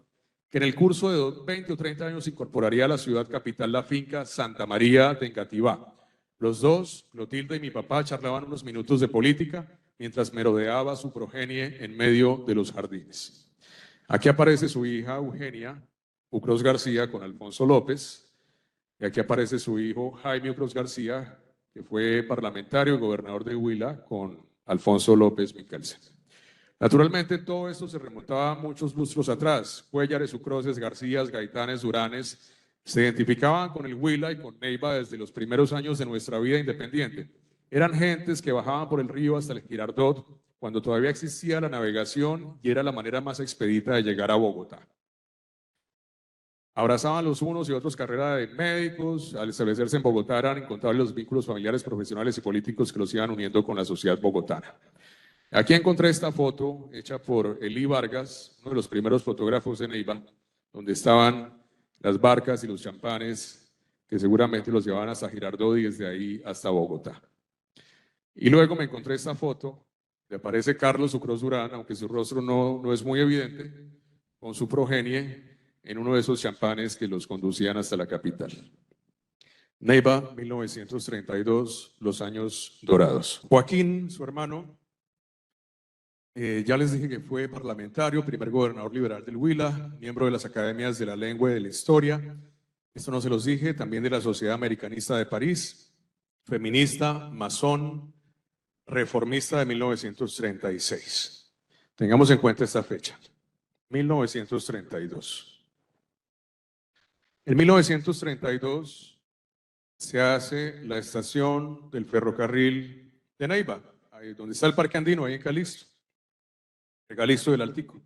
que en el curso de 20 o 30 años incorporaría a la ciudad capital la finca Santa María de Engativá. Los dos, Clotilde y mi papá, charlaban unos minutos de política mientras merodeaba su progenie en medio de los jardines. Aquí aparece su hija Eugenia Ucros García con Alfonso López, y aquí aparece su hijo Jaime Ucros García, que fue parlamentario y gobernador de Huila con Alfonso López Miquelsen. Naturalmente, todo esto se remontaba a muchos lustros atrás. Cuéllares, Ucroses, Garcías, Gaitanes, Duranes se identificaban con el Huila y con Neiva desde los primeros años de nuestra vida independiente. Eran gentes que bajaban por el río hasta el Girardot cuando todavía existía la navegación y era la manera más expedita de llegar a Bogotá. Abrazaban los unos y otros carrera de médicos. Al establecerse en Bogotá eran incontables los vínculos familiares, profesionales y políticos que los iban uniendo con la sociedad bogotana. Aquí encontré esta foto hecha por Elí Vargas, uno de los primeros fotógrafos de Neiva, donde estaban las barcas y los champanes que seguramente los llevaban hasta Girardot y desde ahí hasta Bogotá. Y luego me encontré esta foto, que aparece Carlos Ucros Durán, aunque su rostro no es muy evidente, con su progenie en uno de esos champanes que los conducían hasta la capital. Neiva, 1932, los años dorados. Joaquín, su hermano, ya les dije que fue parlamentario, primer gobernador liberal del Huila, miembro de las academias de la lengua y de la historia. Esto no se los dije, también de la Sociedad Americanista de París, feminista, masón, reformista de 1936. Tengamos en cuenta esta fecha, 1932. En 1932 se hace la estación del ferrocarril de Neiva, ahí donde está el Parque Andino, ahí en Calixto. El Calixto del Altico.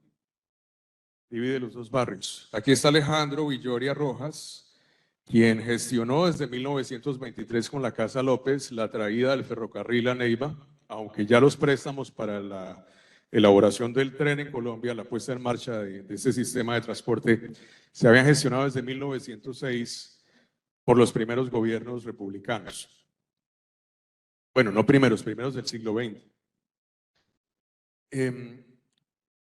Divide los dos barrios. Aquí está Alejandro Villoria Rojas, quien gestionó desde 1923 con la Casa López la traída del ferrocarril a Neiva, aunque ya los préstamos para la elaboración del tren en Colombia, la puesta en marcha de este sistema de transporte, se habían gestionado desde 1906 por los primeros gobiernos republicanos. Bueno, no primeros del siglo XX.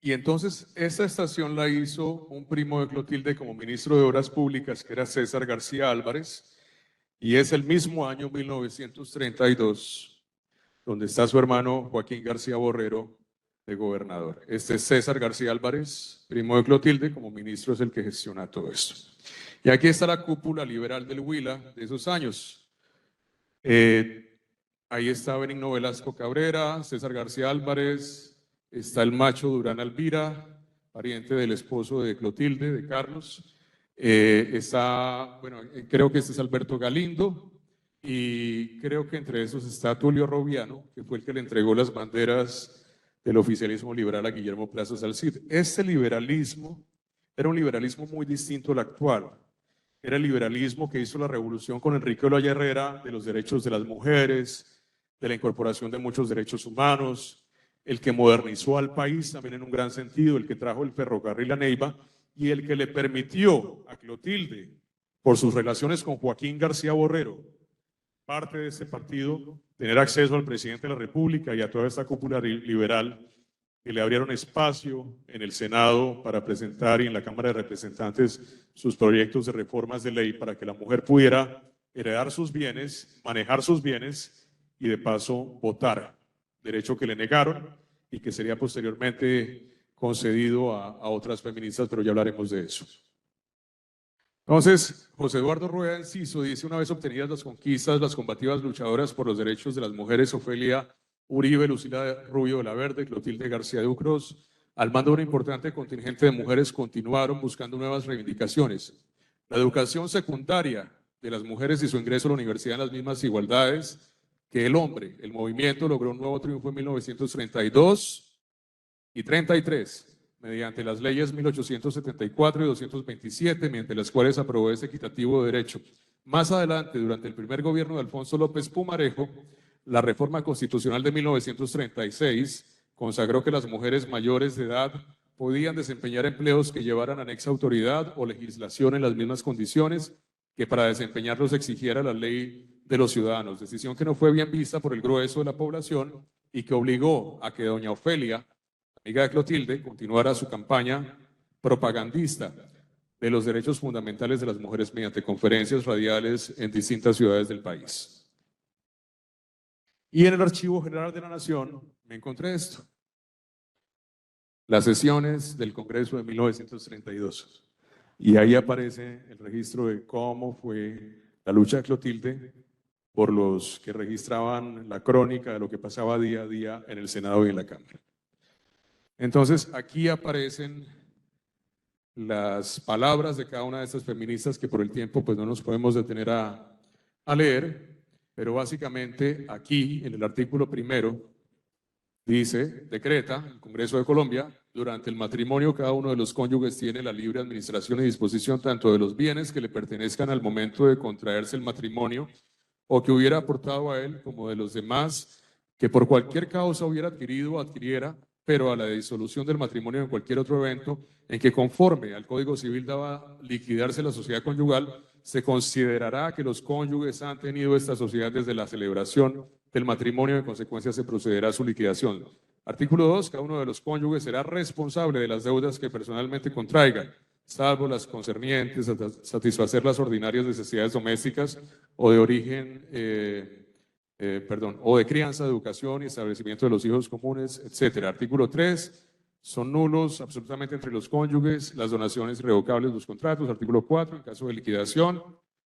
Y entonces esta estación la hizo un primo de Clotilde como ministro de Obras Públicas, que era César García Álvarez, y es el mismo año 1932 donde está su hermano Joaquín García Borrero de gobernador. Este es César García Álvarez, primo de Clotilde, como ministro es el que gestiona todo esto. Y aquí está la cúpula liberal del Huila de esos años. Ahí está Benigno Velasco Cabrera, César García Álvarez, está el macho Durán Alvira, pariente del esposo de Clotilde, de Carlos. Creo que este es Alberto Galindo, y creo que entre esos está Tulio Roviano, que fue el que le entregó las banderas del oficialismo liberal a Guillermo Plaza Salcid. Este liberalismo era un liberalismo muy distinto al actual. Era el liberalismo que hizo la revolución con Enrique Olaya Herrera de los derechos de las mujeres, de la incorporación de muchos derechos humanos, el que modernizó al país también en un gran sentido, el que trajo el ferrocarril a Neiva y el que le permitió a Clotilde, por sus relaciones con Joaquín García Borrero, parte de este partido, tener acceso al presidente de la República y a toda esta cúpula liberal que le abrieron espacio en el Senado para presentar y en la Cámara de Representantes sus proyectos de reformas de ley para que la mujer pudiera heredar sus bienes, manejar sus bienes y de paso votar, derecho que le negaron y que sería posteriormente concedido a otras feministas, pero ya hablaremos de eso. Entonces, José Eduardo Rueda Enciso dice: una vez obtenidas las conquistas, las combativas luchadoras por los derechos de las mujeres, Ofelia Uribe, Lucila Rubio de la Verde, Clotilde García de Ucros, al mando de un importante contingente de mujeres, continuaron buscando nuevas reivindicaciones. La educación secundaria de las mujeres y su ingreso a la universidad en las mismas igualdades que el hombre. El movimiento logró un nuevo triunfo en 1932 y 33, mediante las leyes 1874 y 227, mediante las cuales aprobó ese equitativo derecho. Más adelante, durante el primer gobierno de Alfonso López Pumarejo, la reforma constitucional de 1936 consagró que las mujeres mayores de edad podían desempeñar empleos que llevaran anexa autoridad o legislación en las mismas condiciones que para desempeñarlos exigiera la ley de los ciudadanos, decisión que no fue bien vista por el grueso de la población y que obligó a que doña Ofelia, amiga de Clotilde, continuara su campaña propagandista de los derechos fundamentales de las mujeres mediante conferencias radiales en distintas ciudades del país. Y en el Archivo General de la Nación me encontré esto: las sesiones del Congreso de 1932. Y ahí aparece el registro de cómo fue la lucha de Clotilde por los que registraban la crónica de lo que pasaba día a día en el Senado y en la Cámara. Entonces, aquí aparecen las palabras de cada una de estas feministas que por el tiempo pues no nos podemos detener a leer, pero básicamente aquí en el artículo primero dice: decreta el Congreso de Colombia, durante el matrimonio cada uno de los cónyuges tiene la libre administración y disposición tanto de los bienes que le pertenezcan al momento de contraerse el matrimonio o que hubiera aportado a él, como de los demás que por cualquier causa hubiera adquirido o adquiriera, pero a la disolución del matrimonio en cualquier otro evento en que conforme al Código Civil daba liquidarse la sociedad conyugal, se considerará que los cónyuges han tenido esta sociedad desde la celebración del matrimonio, en consecuencia se procederá a su liquidación. Artículo 2. Cada uno de los cónyuges será responsable de las deudas que personalmente contraiga, salvo las concernientes a satisfacer las ordinarias necesidades domésticas o de origen, o de crianza, educación y establecimiento de los hijos comunes, etcétera. Artículo 3. Son nulos absolutamente entre los cónyuges las donaciones irrevocables de los contratos. Artículo 4. En caso de liquidación,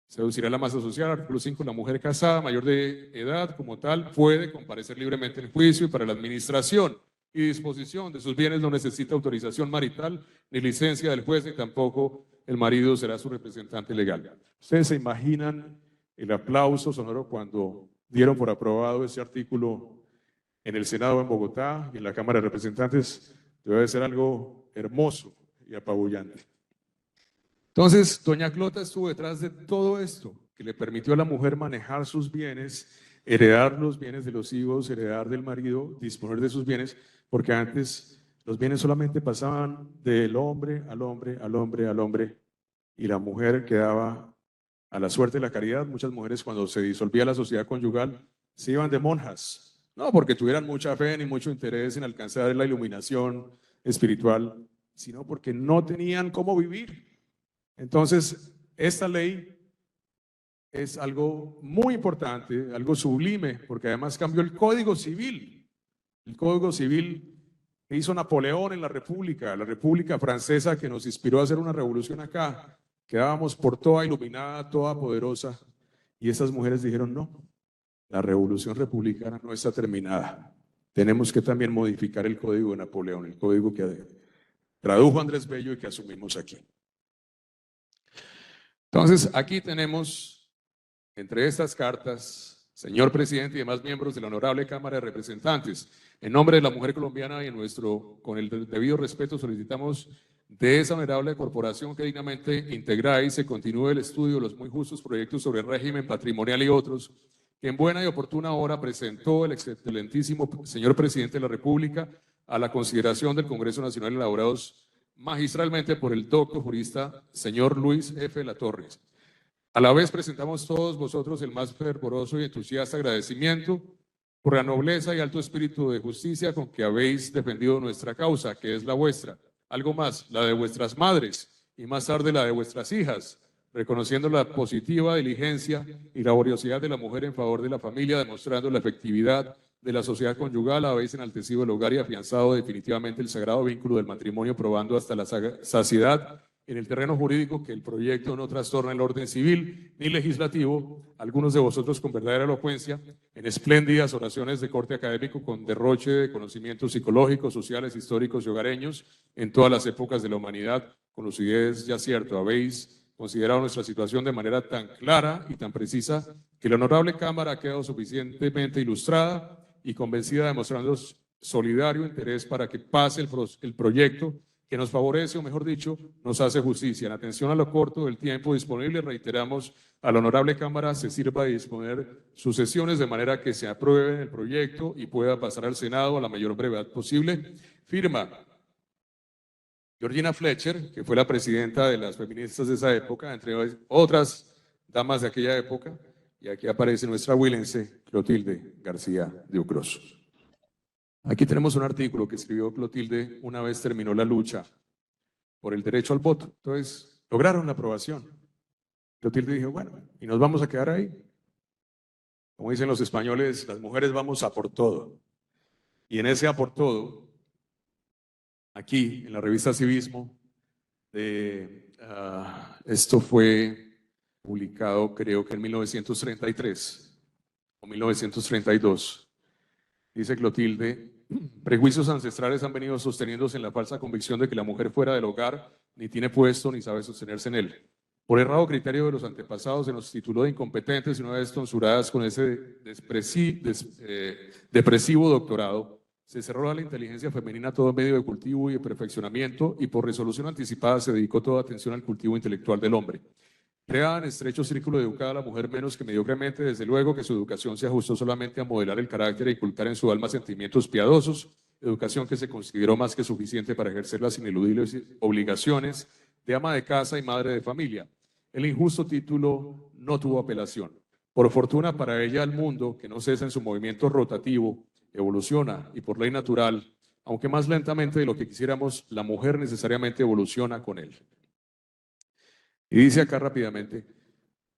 se deducirá la masa social. Artículo 5. La mujer casada mayor de edad como tal puede comparecer libremente en juicio y para la administración y disposición de sus bienes no necesita autorización marital ni licencia del juez, ni tampoco el marido será su representante legal. Ustedes se imaginan el aplauso sonoro cuando dieron por aprobado ese artículo en el Senado en Bogotá y en la Cámara de Representantes. Debe de ser algo hermoso y apabullante. Entonces, doña Clota estuvo detrás de todo esto, que le permitió a la mujer manejar sus bienes, heredar los bienes de los hijos, heredar del marido, disponer de sus bienes, porque antes los bienes solamente pasaban del hombre al hombre, al hombre, al hombre, y la mujer quedaba a la suerte de la caridad. Muchas mujeres, cuando se disolvía la sociedad conyugal, se iban de monjas, no porque tuvieran mucha fe ni mucho interés en alcanzar la iluminación espiritual, sino porque no tenían cómo vivir. Entonces, esta ley es algo muy importante, algo sublime, porque además cambió el Código Civil. El Código Civil que hizo Napoleón en la República Francesa, que nos inspiró a hacer una revolución acá. Quedábamos por toda iluminada, toda poderosa, y esas mujeres dijeron: no, la revolución republicana no está terminada. Tenemos que también modificar el Código de Napoleón, el código que tradujo Andrés Bello y que asumimos aquí. Entonces, aquí tenemos, entre estas cartas, señor presidente y demás miembros de la Honorable Cámara de Representantes, en nombre de la mujer colombiana y con el debido respeto, solicitamos de esa honorable corporación que dignamente integráis y se continúe el estudio de los muy justos proyectos sobre el régimen patrimonial y otros que en buena y oportuna hora presentó el excelentísimo señor presidente de la República a la consideración del Congreso Nacional, elaborados magistralmente por el doctor jurista señor Luis F. Latorre. A la vez presentamos todos vosotros el más fervoroso y entusiasta agradecimiento por la nobleza y alto espíritu de justicia con que habéis defendido nuestra causa, que es la vuestra. Algo más, la de vuestras madres y más tarde la de vuestras hijas, reconociendo la positiva diligencia y laboriosidad de la mujer en favor de la familia, demostrando la efectividad de la sociedad conyugal, habéis enaltecido el hogar y afianzado definitivamente el sagrado vínculo del matrimonio, probando hasta la saciedad en el terreno jurídico que el proyecto no trastorna el orden civil ni legislativo, algunos de vosotros con verdadera elocuencia, en espléndidas oraciones de corte académico con derroche de conocimientos psicológicos, sociales, históricos y hogareños en todas las épocas de la humanidad, con lucidez y acierto, habéis considerado nuestra situación de manera tan clara y tan precisa que la honorable Cámara ha quedado suficientemente ilustrada y convencida, demostrando solidario interés para que pase el proyecto que nos favorece, o mejor dicho, nos hace justicia. En atención a lo corto del tiempo disponible, reiteramos a la honorable Cámara se sirva de disponer sus sesiones de manera que se apruebe el proyecto y pueda pasar al Senado a la mayor brevedad posible. Firma Georgina Fletcher, que fue la presidenta de las feministas de esa época, entre otras damas de aquella época, y aquí aparece nuestra huilense Clotilde García de Ucros. Aquí tenemos un artículo que escribió Clotilde una vez terminó la lucha por el derecho al voto. Entonces, lograron la aprobación. Clotilde dijo, bueno, y nos vamos a quedar ahí. Como dicen los españoles, las mujeres vamos a por todo. Y en ese a por todo, aquí en la revista Civismo, esto fue publicado creo que en 1933 o 1932, dice Clotilde, prejuicios ancestrales han venido sosteniéndose en la falsa convicción de que la mujer fuera del hogar ni tiene puesto ni sabe sostenerse en él. Por errado criterio de los antepasados se nos tituló de incompetentes y una vez tonsuradas con ese depresivo doctorado, se cerró a la inteligencia femenina todo medio de cultivo y de perfeccionamiento y por resolución anticipada se dedicó toda atención al cultivo intelectual del hombre. Creada en estrecho círculo de educada a la mujer menos que mediocremente, desde luego que su educación se ajustó solamente a modelar el carácter e inculcar en su alma sentimientos piadosos, educación que se consideró más que suficiente para ejercer las ineludibles obligaciones de ama de casa y madre de familia. El injusto título no tuvo apelación. Por fortuna para ella, el mundo, que no cesa en su movimiento rotativo, evoluciona y por ley natural, aunque más lentamente de lo que quisiéramos, la mujer necesariamente evoluciona con él. Y dice acá rápidamente,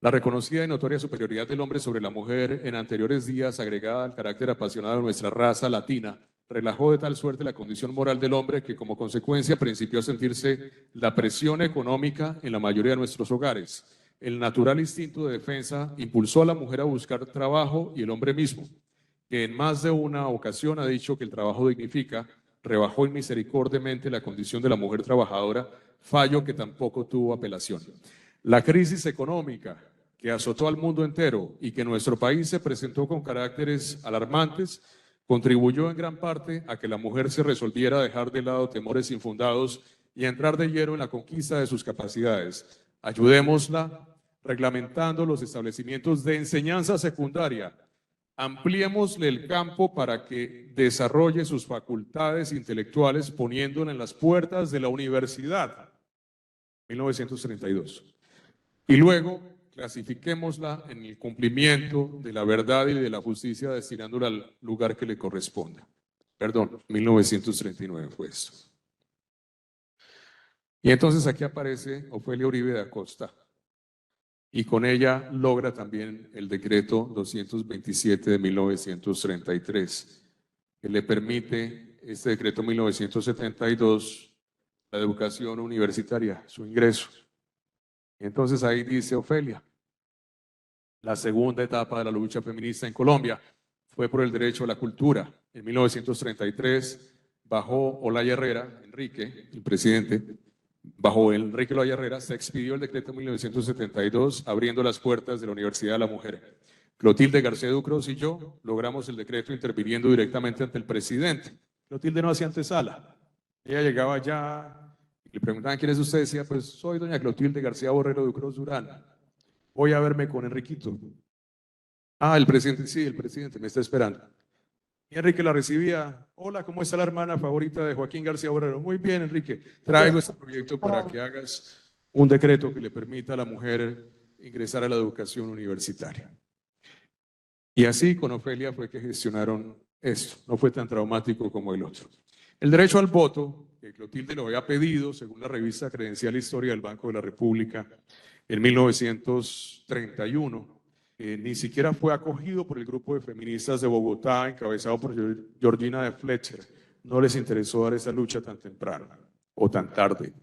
la reconocida y notoria superioridad del hombre sobre la mujer en anteriores días, agregada al carácter apasionado de nuestra raza latina, relajó de tal suerte la condición moral del hombre que como consecuencia principió a sentirse la presión económica en la mayoría de nuestros hogares. El natural instinto de defensa impulsó a la mujer a buscar trabajo y el hombre mismo, que en más de una ocasión ha dicho que el trabajo dignifica, rebajó inmisericordiamente la condición de la mujer trabajadora, fallo que tampoco tuvo apelación. La crisis económica que azotó al mundo entero y que en nuestro país se presentó con caracteres alarmantes, contribuyó en gran parte a que la mujer se resolviera a dejar de lado temores infundados y a entrar de lleno en la conquista de sus capacidades. Ayudémosla reglamentando los establecimientos de enseñanza secundaria. Ampliémosle el campo para que desarrolle sus facultades intelectuales poniéndola en las puertas de la universidad. 1932. Y luego clasifiquémosla en el cumplimiento de la verdad y de la justicia destinándola al lugar que le corresponda. Perdón, 1939 fue esto. Y entonces aquí aparece Ofelia Uribe de Acosta. Y con ella logra también el decreto 227 de 1933, que le permite, este decreto 1972, la educación universitaria, su ingreso. Y entonces ahí dice Ofelia, la segunda etapa de la lucha feminista en Colombia fue por el derecho a la cultura. En 1933, bajo Olaya Herrera, Enrique, el presidente, bajo Enrique Olaya Herrera, se expidió el decreto 1972 abriendo las puertas de la Universidad de la Mujer. Clotilde García Ducros y yo logramos el decreto interviniendo directamente ante el presidente. Clotilde no hacía antesala. Ella llegaba allá y le preguntaban quién es usted, decía, pues soy doña Clotilde García Borrero Ducros Durán. Voy a verme con Enriquito. Ah, el presidente, sí, el presidente me está esperando. Y Enrique la recibía. Hola, ¿cómo está la hermana favorita de Joaquín García Borrero? Muy bien, Enrique. Traigo este proyecto para que hagas un decreto que le permita a la mujer ingresar a la educación universitaria. Y así con Ofelia fue que gestionaron esto. No fue tan traumático como el otro. El derecho al voto, que Clotilde lo había pedido, según la revista Credencial Historia del Banco de la República, en 1931, ni siquiera fue acogido por el grupo de feministas de Bogotá, encabezado por Georgina de Fletcher. No les interesó dar esa lucha tan temprano o tan tarde.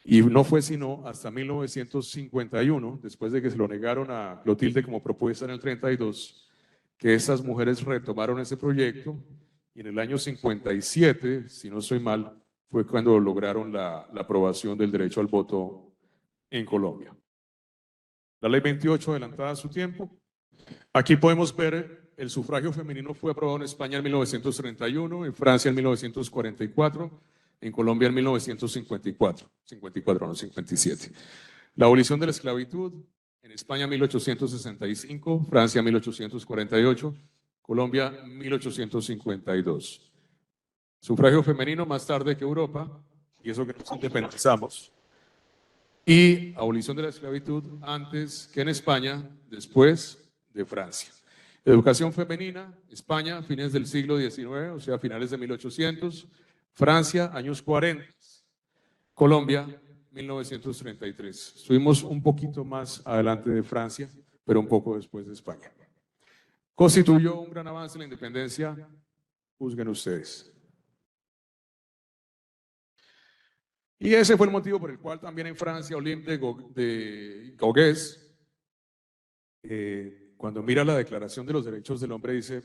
Y no fue sino hasta 1951, después de que se lo negaron a Clotilde como propuesta en el 32, que esas mujeres retomaron ese proyecto y en el año 57, si no estoy mal, fue cuando lograron la aprobación del derecho al voto en Colombia. La ley 28 adelantada a su tiempo. Aquí podemos ver el sufragio femenino fue aprobado en España en 1931, en Francia en 1944, en Colombia en 1954, 54 no, 57. La abolición de la esclavitud en España 1865, Francia 1848, Colombia 1852. Sufragio femenino más tarde que Europa, y eso que nos independizamos. Y abolición de la esclavitud antes que en España, después de Francia. Educación femenina, España, fines del siglo XIX, o sea, finales de 1800, Francia, años 40, Colombia, 1933. Estuvimos un poquito más adelante de Francia, pero un poco después de España. ¿Constituyó un gran avance en la independencia? Juzguen ustedes. Y ese fue el motivo por el cual también en Francia, Olympe de Gaugues, cuando mira la Declaración de los Derechos del Hombre, dice,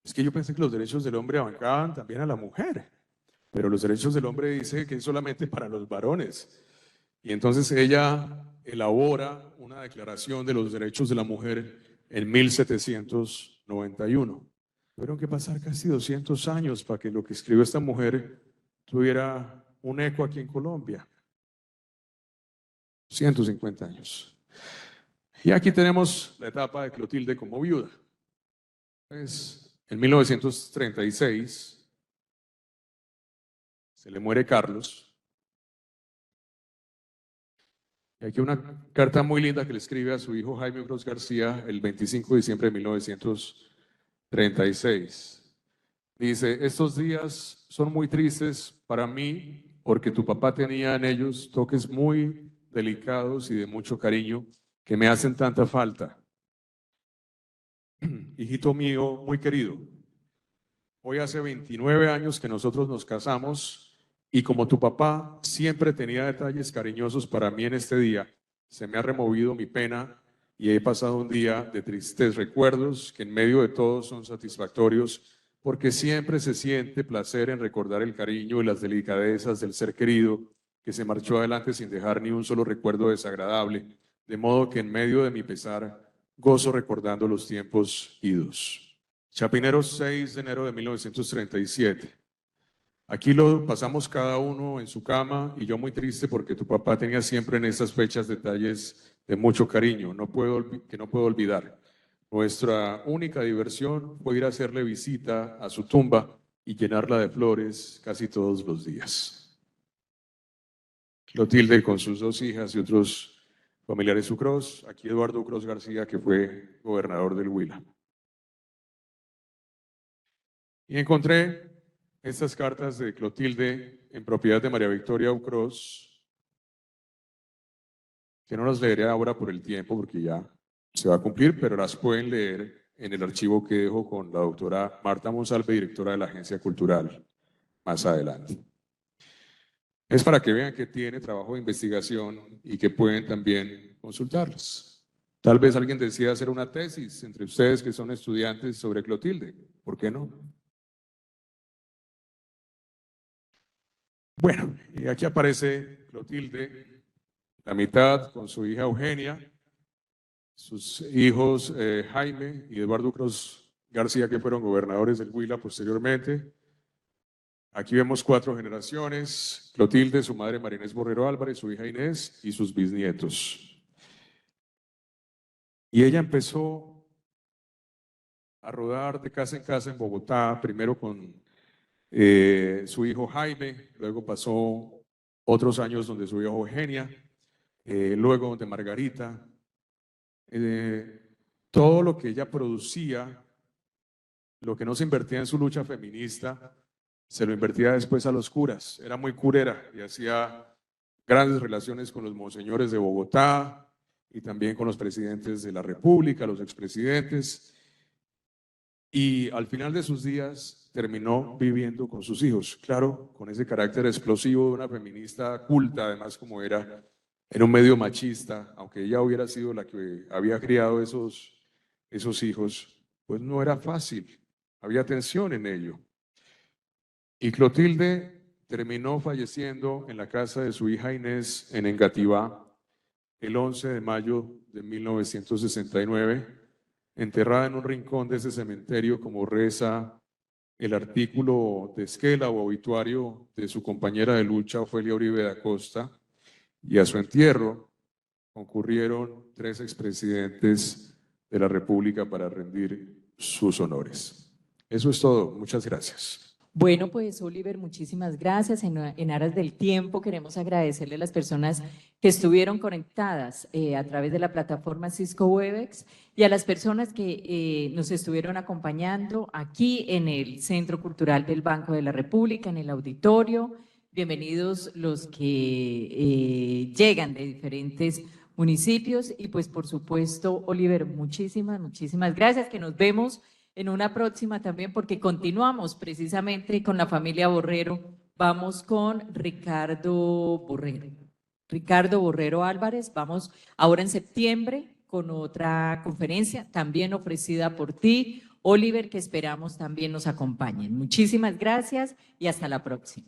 es que yo pensé que los derechos del hombre abarcaban también a la mujer, pero los derechos del hombre dice que es solamente para los varones. Y entonces ella elabora una declaración de los derechos de la mujer en 1791. Tuvieron que pasar casi 200 años para que lo que escribió esta mujer tuviera un eco aquí en Colombia. 150 años. Y aquí tenemos la etapa de Clotilde como viuda. Pues, en 1936 se le muere Carlos. Y aquí una carta muy linda que le escribe a su hijo Jaime Gros García el 25 de diciembre de 1936. Dice, estos días son muy tristes para mí porque tu papá tenía en ellos toques muy delicados y de mucho cariño que me hacen tanta falta. Hijito mío muy querido, hoy hace 29 años que nosotros nos casamos y como tu papá siempre tenía detalles cariñosos para mí en este día, se me ha removido mi pena y he pasado un día de tristes recuerdos que en medio de todos son satisfactorios porque siempre se siente placer en recordar el cariño y las delicadezas del ser querido que se marchó adelante sin dejar ni un solo recuerdo desagradable, de modo que en medio de mi pesar gozo recordando los tiempos idos. Chapinero, 6 de enero de 1937. Aquí lo pasamos cada uno en su cama y yo muy triste porque tu papá tenía siempre en esas fechas detalles de mucho cariño, que no puedo olvidar. Nuestra única diversión fue ir a hacerle visita a su tumba y llenarla de flores casi todos los días. Clotilde con sus dos hijas y otros familiares Sucros, aquí Eduardo Ucros García, que fue gobernador del Huila. Y encontré estas cartas de Clotilde en propiedad de María Victoria Ucros, que no las leeré ahora por el tiempo porque ya se va a cumplir, pero las pueden leer en el archivo que dejo con la doctora Marta Monsalve, directora de la Agencia Cultural, más adelante. Es para que vean que tiene trabajo de investigación y que pueden también consultarlas. Tal vez alguien decida hacer una tesis entre ustedes que son estudiantes sobre Clotilde. ¿Por qué no? Bueno, y aquí aparece Clotilde, la mitad con su hija Eugenia, sus hijos Jaime y Eduardo Cruz García, que fueron gobernadores del Huila posteriormente. Aquí vemos 4 generaciones, Clotilde, su madre María Inés Borrero Álvarez, su hija Inés y sus bisnietos. Y ella empezó a rodar de casa en casa en Bogotá, primero con su hijo Jaime, luego pasó otros años donde su hijo Eugenia, luego donde Margarita. Todo lo que ella producía, lo que no se invertía en su lucha feminista, se lo invertía después a los curas. Era muy curera y hacía grandes relaciones con los monseñores de Bogotá y también con los presidentes de la República, los expresidentes. Y al final de sus días terminó viviendo con sus hijos, claro, con ese carácter explosivo de una feminista culta, además como era en un medio machista, aunque ella hubiera sido la que había criado esos hijos, pues no era fácil, había tensión en ello. Y Clotilde terminó falleciendo en la casa de su hija Inés en Engativá el 11 de mayo de 1969, enterrada en un rincón de ese cementerio, como reza el artículo de esquela o obituario de su compañera de lucha, Ofelia Uribe da Costa, y a su entierro concurrieron 3 expresidentes de la República para rendir sus honores. Eso es todo. Muchas gracias. Bueno, pues Oliver, muchísimas gracias. En aras del tiempo queremos agradecerle a las personas que estuvieron conectadas a través de la plataforma Cisco Webex y a las personas que nos estuvieron acompañando aquí en el Centro Cultural del Banco de la República, en el auditorio. Bienvenidos los que llegan de diferentes municipios y pues por supuesto, Oliver, muchísimas gracias, que nos vemos en una próxima también, porque continuamos precisamente con la familia Borrero. Vamos con Ricardo Borrero Álvarez. Vamos ahora en septiembre con otra conferencia también ofrecida por ti, Oliver, que esperamos también nos acompañen. Muchísimas gracias y hasta la próxima.